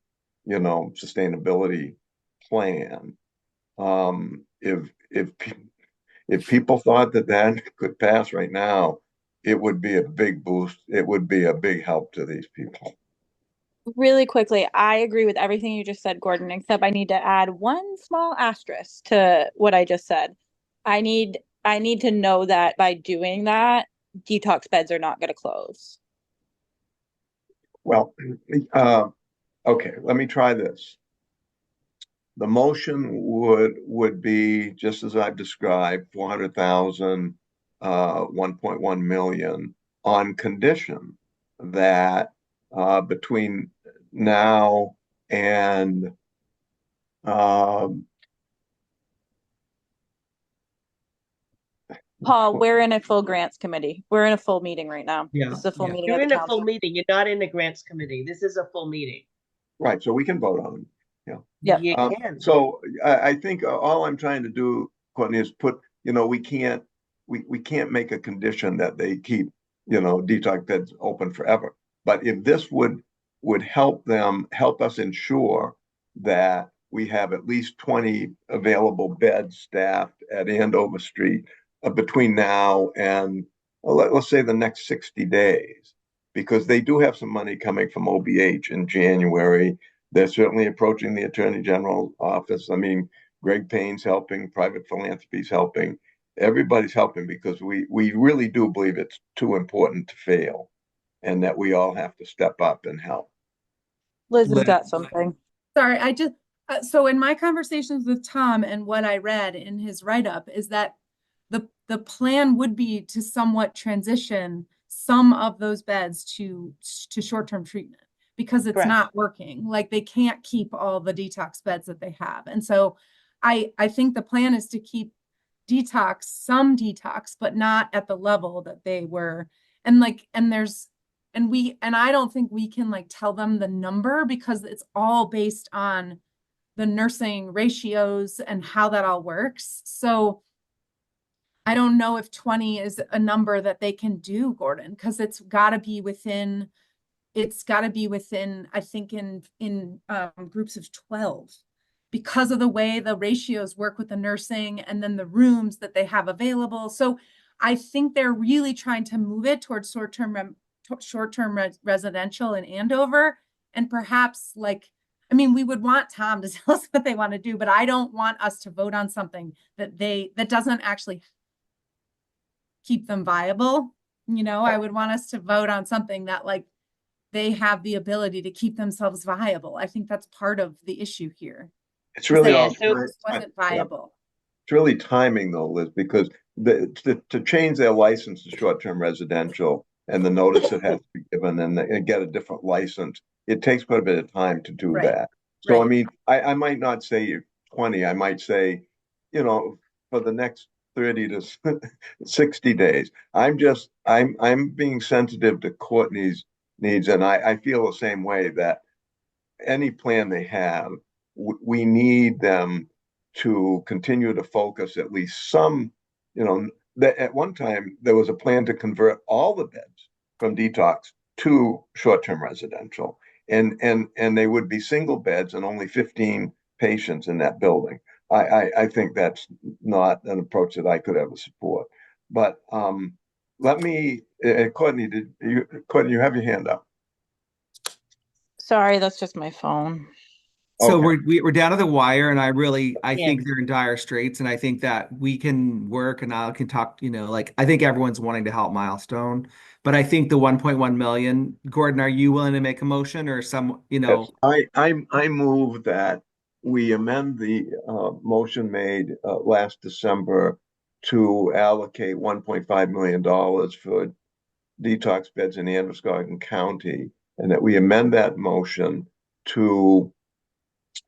sustainability plan. If people thought that could pass right now, it would be a big boost. It would be a big help to these people. Really quickly, I agree with everything you just said, Gordon, except I need to add one small asterisk to what I just said. I need to know that by doing that, detox beds are not going to close. Well, okay, let me try this. The motion would be just as I've described, 400,000, 1.1 million, on condition that between now and Paul, we're in a full grants committee. We're in a full meeting right now. Yeah. This is a full meeting You're of in the a full council. meeting. You're not in the grants committee. This is a full meeting. right, so we can vote on it. Yep. You can. So I think all I'm trying to do, Courtney, is we can't make a condition that they keep, detox beds open forever. But if this would help us ensure that we have at least 20 available beds staffed at Andover Street between now and let's say the next 60 days, because they do have some money coming from OBH in January. They're certainly approaching the Attorney General's office. I mean, Greg Payne's helping, private philanthropy's helping. Everybody's helping, because we really do believe it's too important to fail, and that we all have to step up and help. Liz has got something. Sorry, I just, so in my conversations with Tom and what I read in his write-up is that the plan would be to somewhat transition some of those beds to short-term treatment, because it's Correct. not working. Like, they can't keep all the detox beds that they have. And so I think the plan is to keep some detox, but not at the level that they were. And I don't think we can tell them the number, because it's all based on the nursing ratios and how that all works. So I don't know if 20 is a number that they can do, Gordon, because it's got to be within, I think, in groups of 12, because of the way the ratios work with the nursing and then the rooms that they have available. So I think they're really trying to move it towards short-term residential in Andover, and perhaps I mean, we would want Tom to tell us what they want to do, but I don't want us to vote on something that doesn't actually keep them viable. You know, I would want us to vote on something that like they have the ability to keep themselves viable. I think that's part of the issue here. It's really Yeah, all, so- It wasn't viable. it's really timing though, Liz, because to change their license to short-term residential and the notice that has to be given and get a different license, it takes quite a bit of time to do Right. that. So, I Right. mean, I might not say 20, I might say, you know, for the next 30 to 60 days. I'm being sensitive to Courtney's needs, and I feel the same way that any plan they have, we need them to continue to focus at least some, you know, that at one time there was a plan to convert all the beds from detox to short-term residential. And they would be single beds and only 15 patients in that building. I think that's not an approach that I could ever support. But let me, Courtney, Courtney, you have your hand up. Sorry, that's just my phone. So Okay. we're down to the wire, and I Yeah. think they're in dire straits, and I think that we can work, and I can talk, you know, like I think everyone's wanting to help Milestone, but I think the 1.1 million, Gordon, are you willing to make a motion or some, you know? Yes, I move that we amend the motion made last December to allocate $1.5 million for detox beds in Androscoggin County, and that we amend that motion to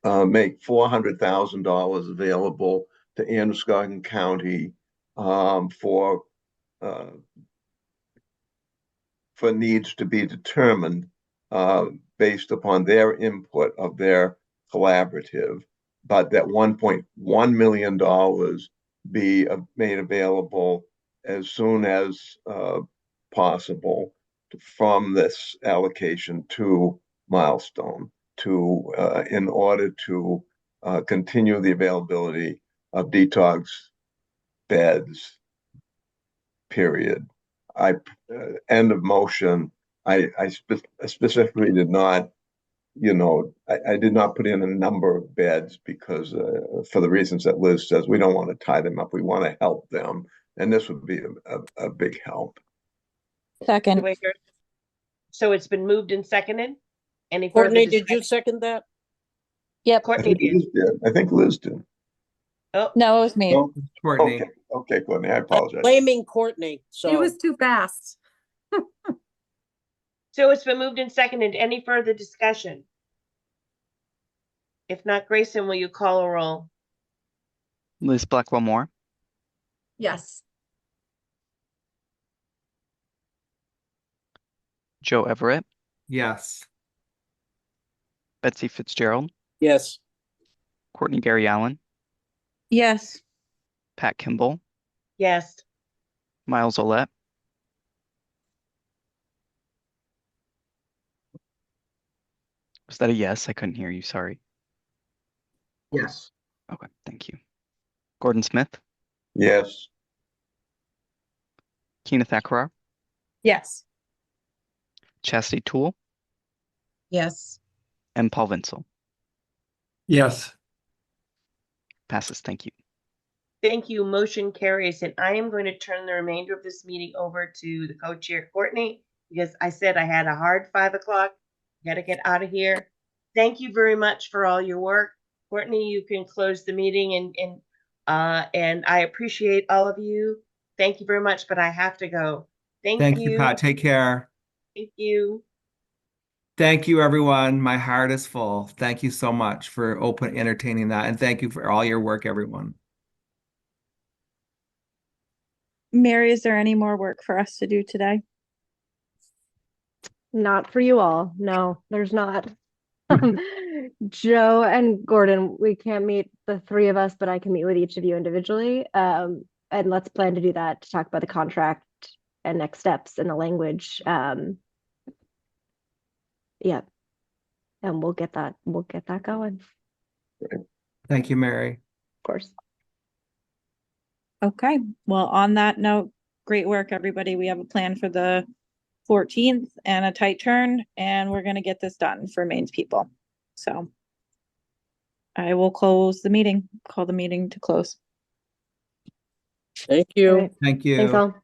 make $400,000 available to Androscoggin County for needs to be determined based upon their input of their collaborative, but that $1.1 million be made available as soon as possible from this allocation to Milestone to in order to continue the availability of detox beds, period. End of motion. I specifically did not, you know, I did not put in a number of beds because for the reasons that Liz says, we don't want to tie them up. We want to help them. And this would be a big help. Second. So it's been moved and seconded. Any further Courtney, did you discussion? second that? Yep. I Courtney think did. Liz did. I think Liz did. Oh, No, it was me. Oh, Courtney. okay. Okay, Courtney, I I'm apologize. blaming Courtney, It so was too fast. so it's been moved and seconded. Any further discussion? If not, Grayson, will you call a roll? Liz Blackwell Moore, Yes. Joe Everett, Yes. Betsy Fitzgerald, yes. Courtney Gary Allen, Yes. Pat Kimball, Yes. Miles Olette, was that a yes? I couldn't hear you, sorry. Yes. Okay, thank you. Gordon Smith, Yes. Keeneth Ackrar, Yes. Chastity Toole, Yes. and Paul Vinsel. Yes. Passes, thank you. Thank you. Motion carries. And I am going to turn the remainder of this meeting over to the co-chair, Courtney, because I said I had a hard 5 o'clock. Got to get out of here. Thank you very much for all your work. Courtney, you can close the meeting and I appreciate all of you. Thank you very much, but I have to go. Thank you, Pat. Take care. Thank you. Thank you, everyone. My heart is full. Thank you so much for entertaining that. And thank you for all your work, everyone. Mary, is there any more work for us to do today? Not for you all. No, there's not. Joe and Gordon, we can't meet the three of us, but I can meet with each of you individually. And let's plan to do that to talk about the contract and next steps and the language. Yeah. And we'll get that going. Thank you, Mary. Of course. Okay. Well, on that note, great work, everybody. We have a plan for the 14th and a tight turn, and we're going to get this done for Maine's people. So I will close the meeting, call the meeting to close. Thank All you. right. Thank you. Thanks all.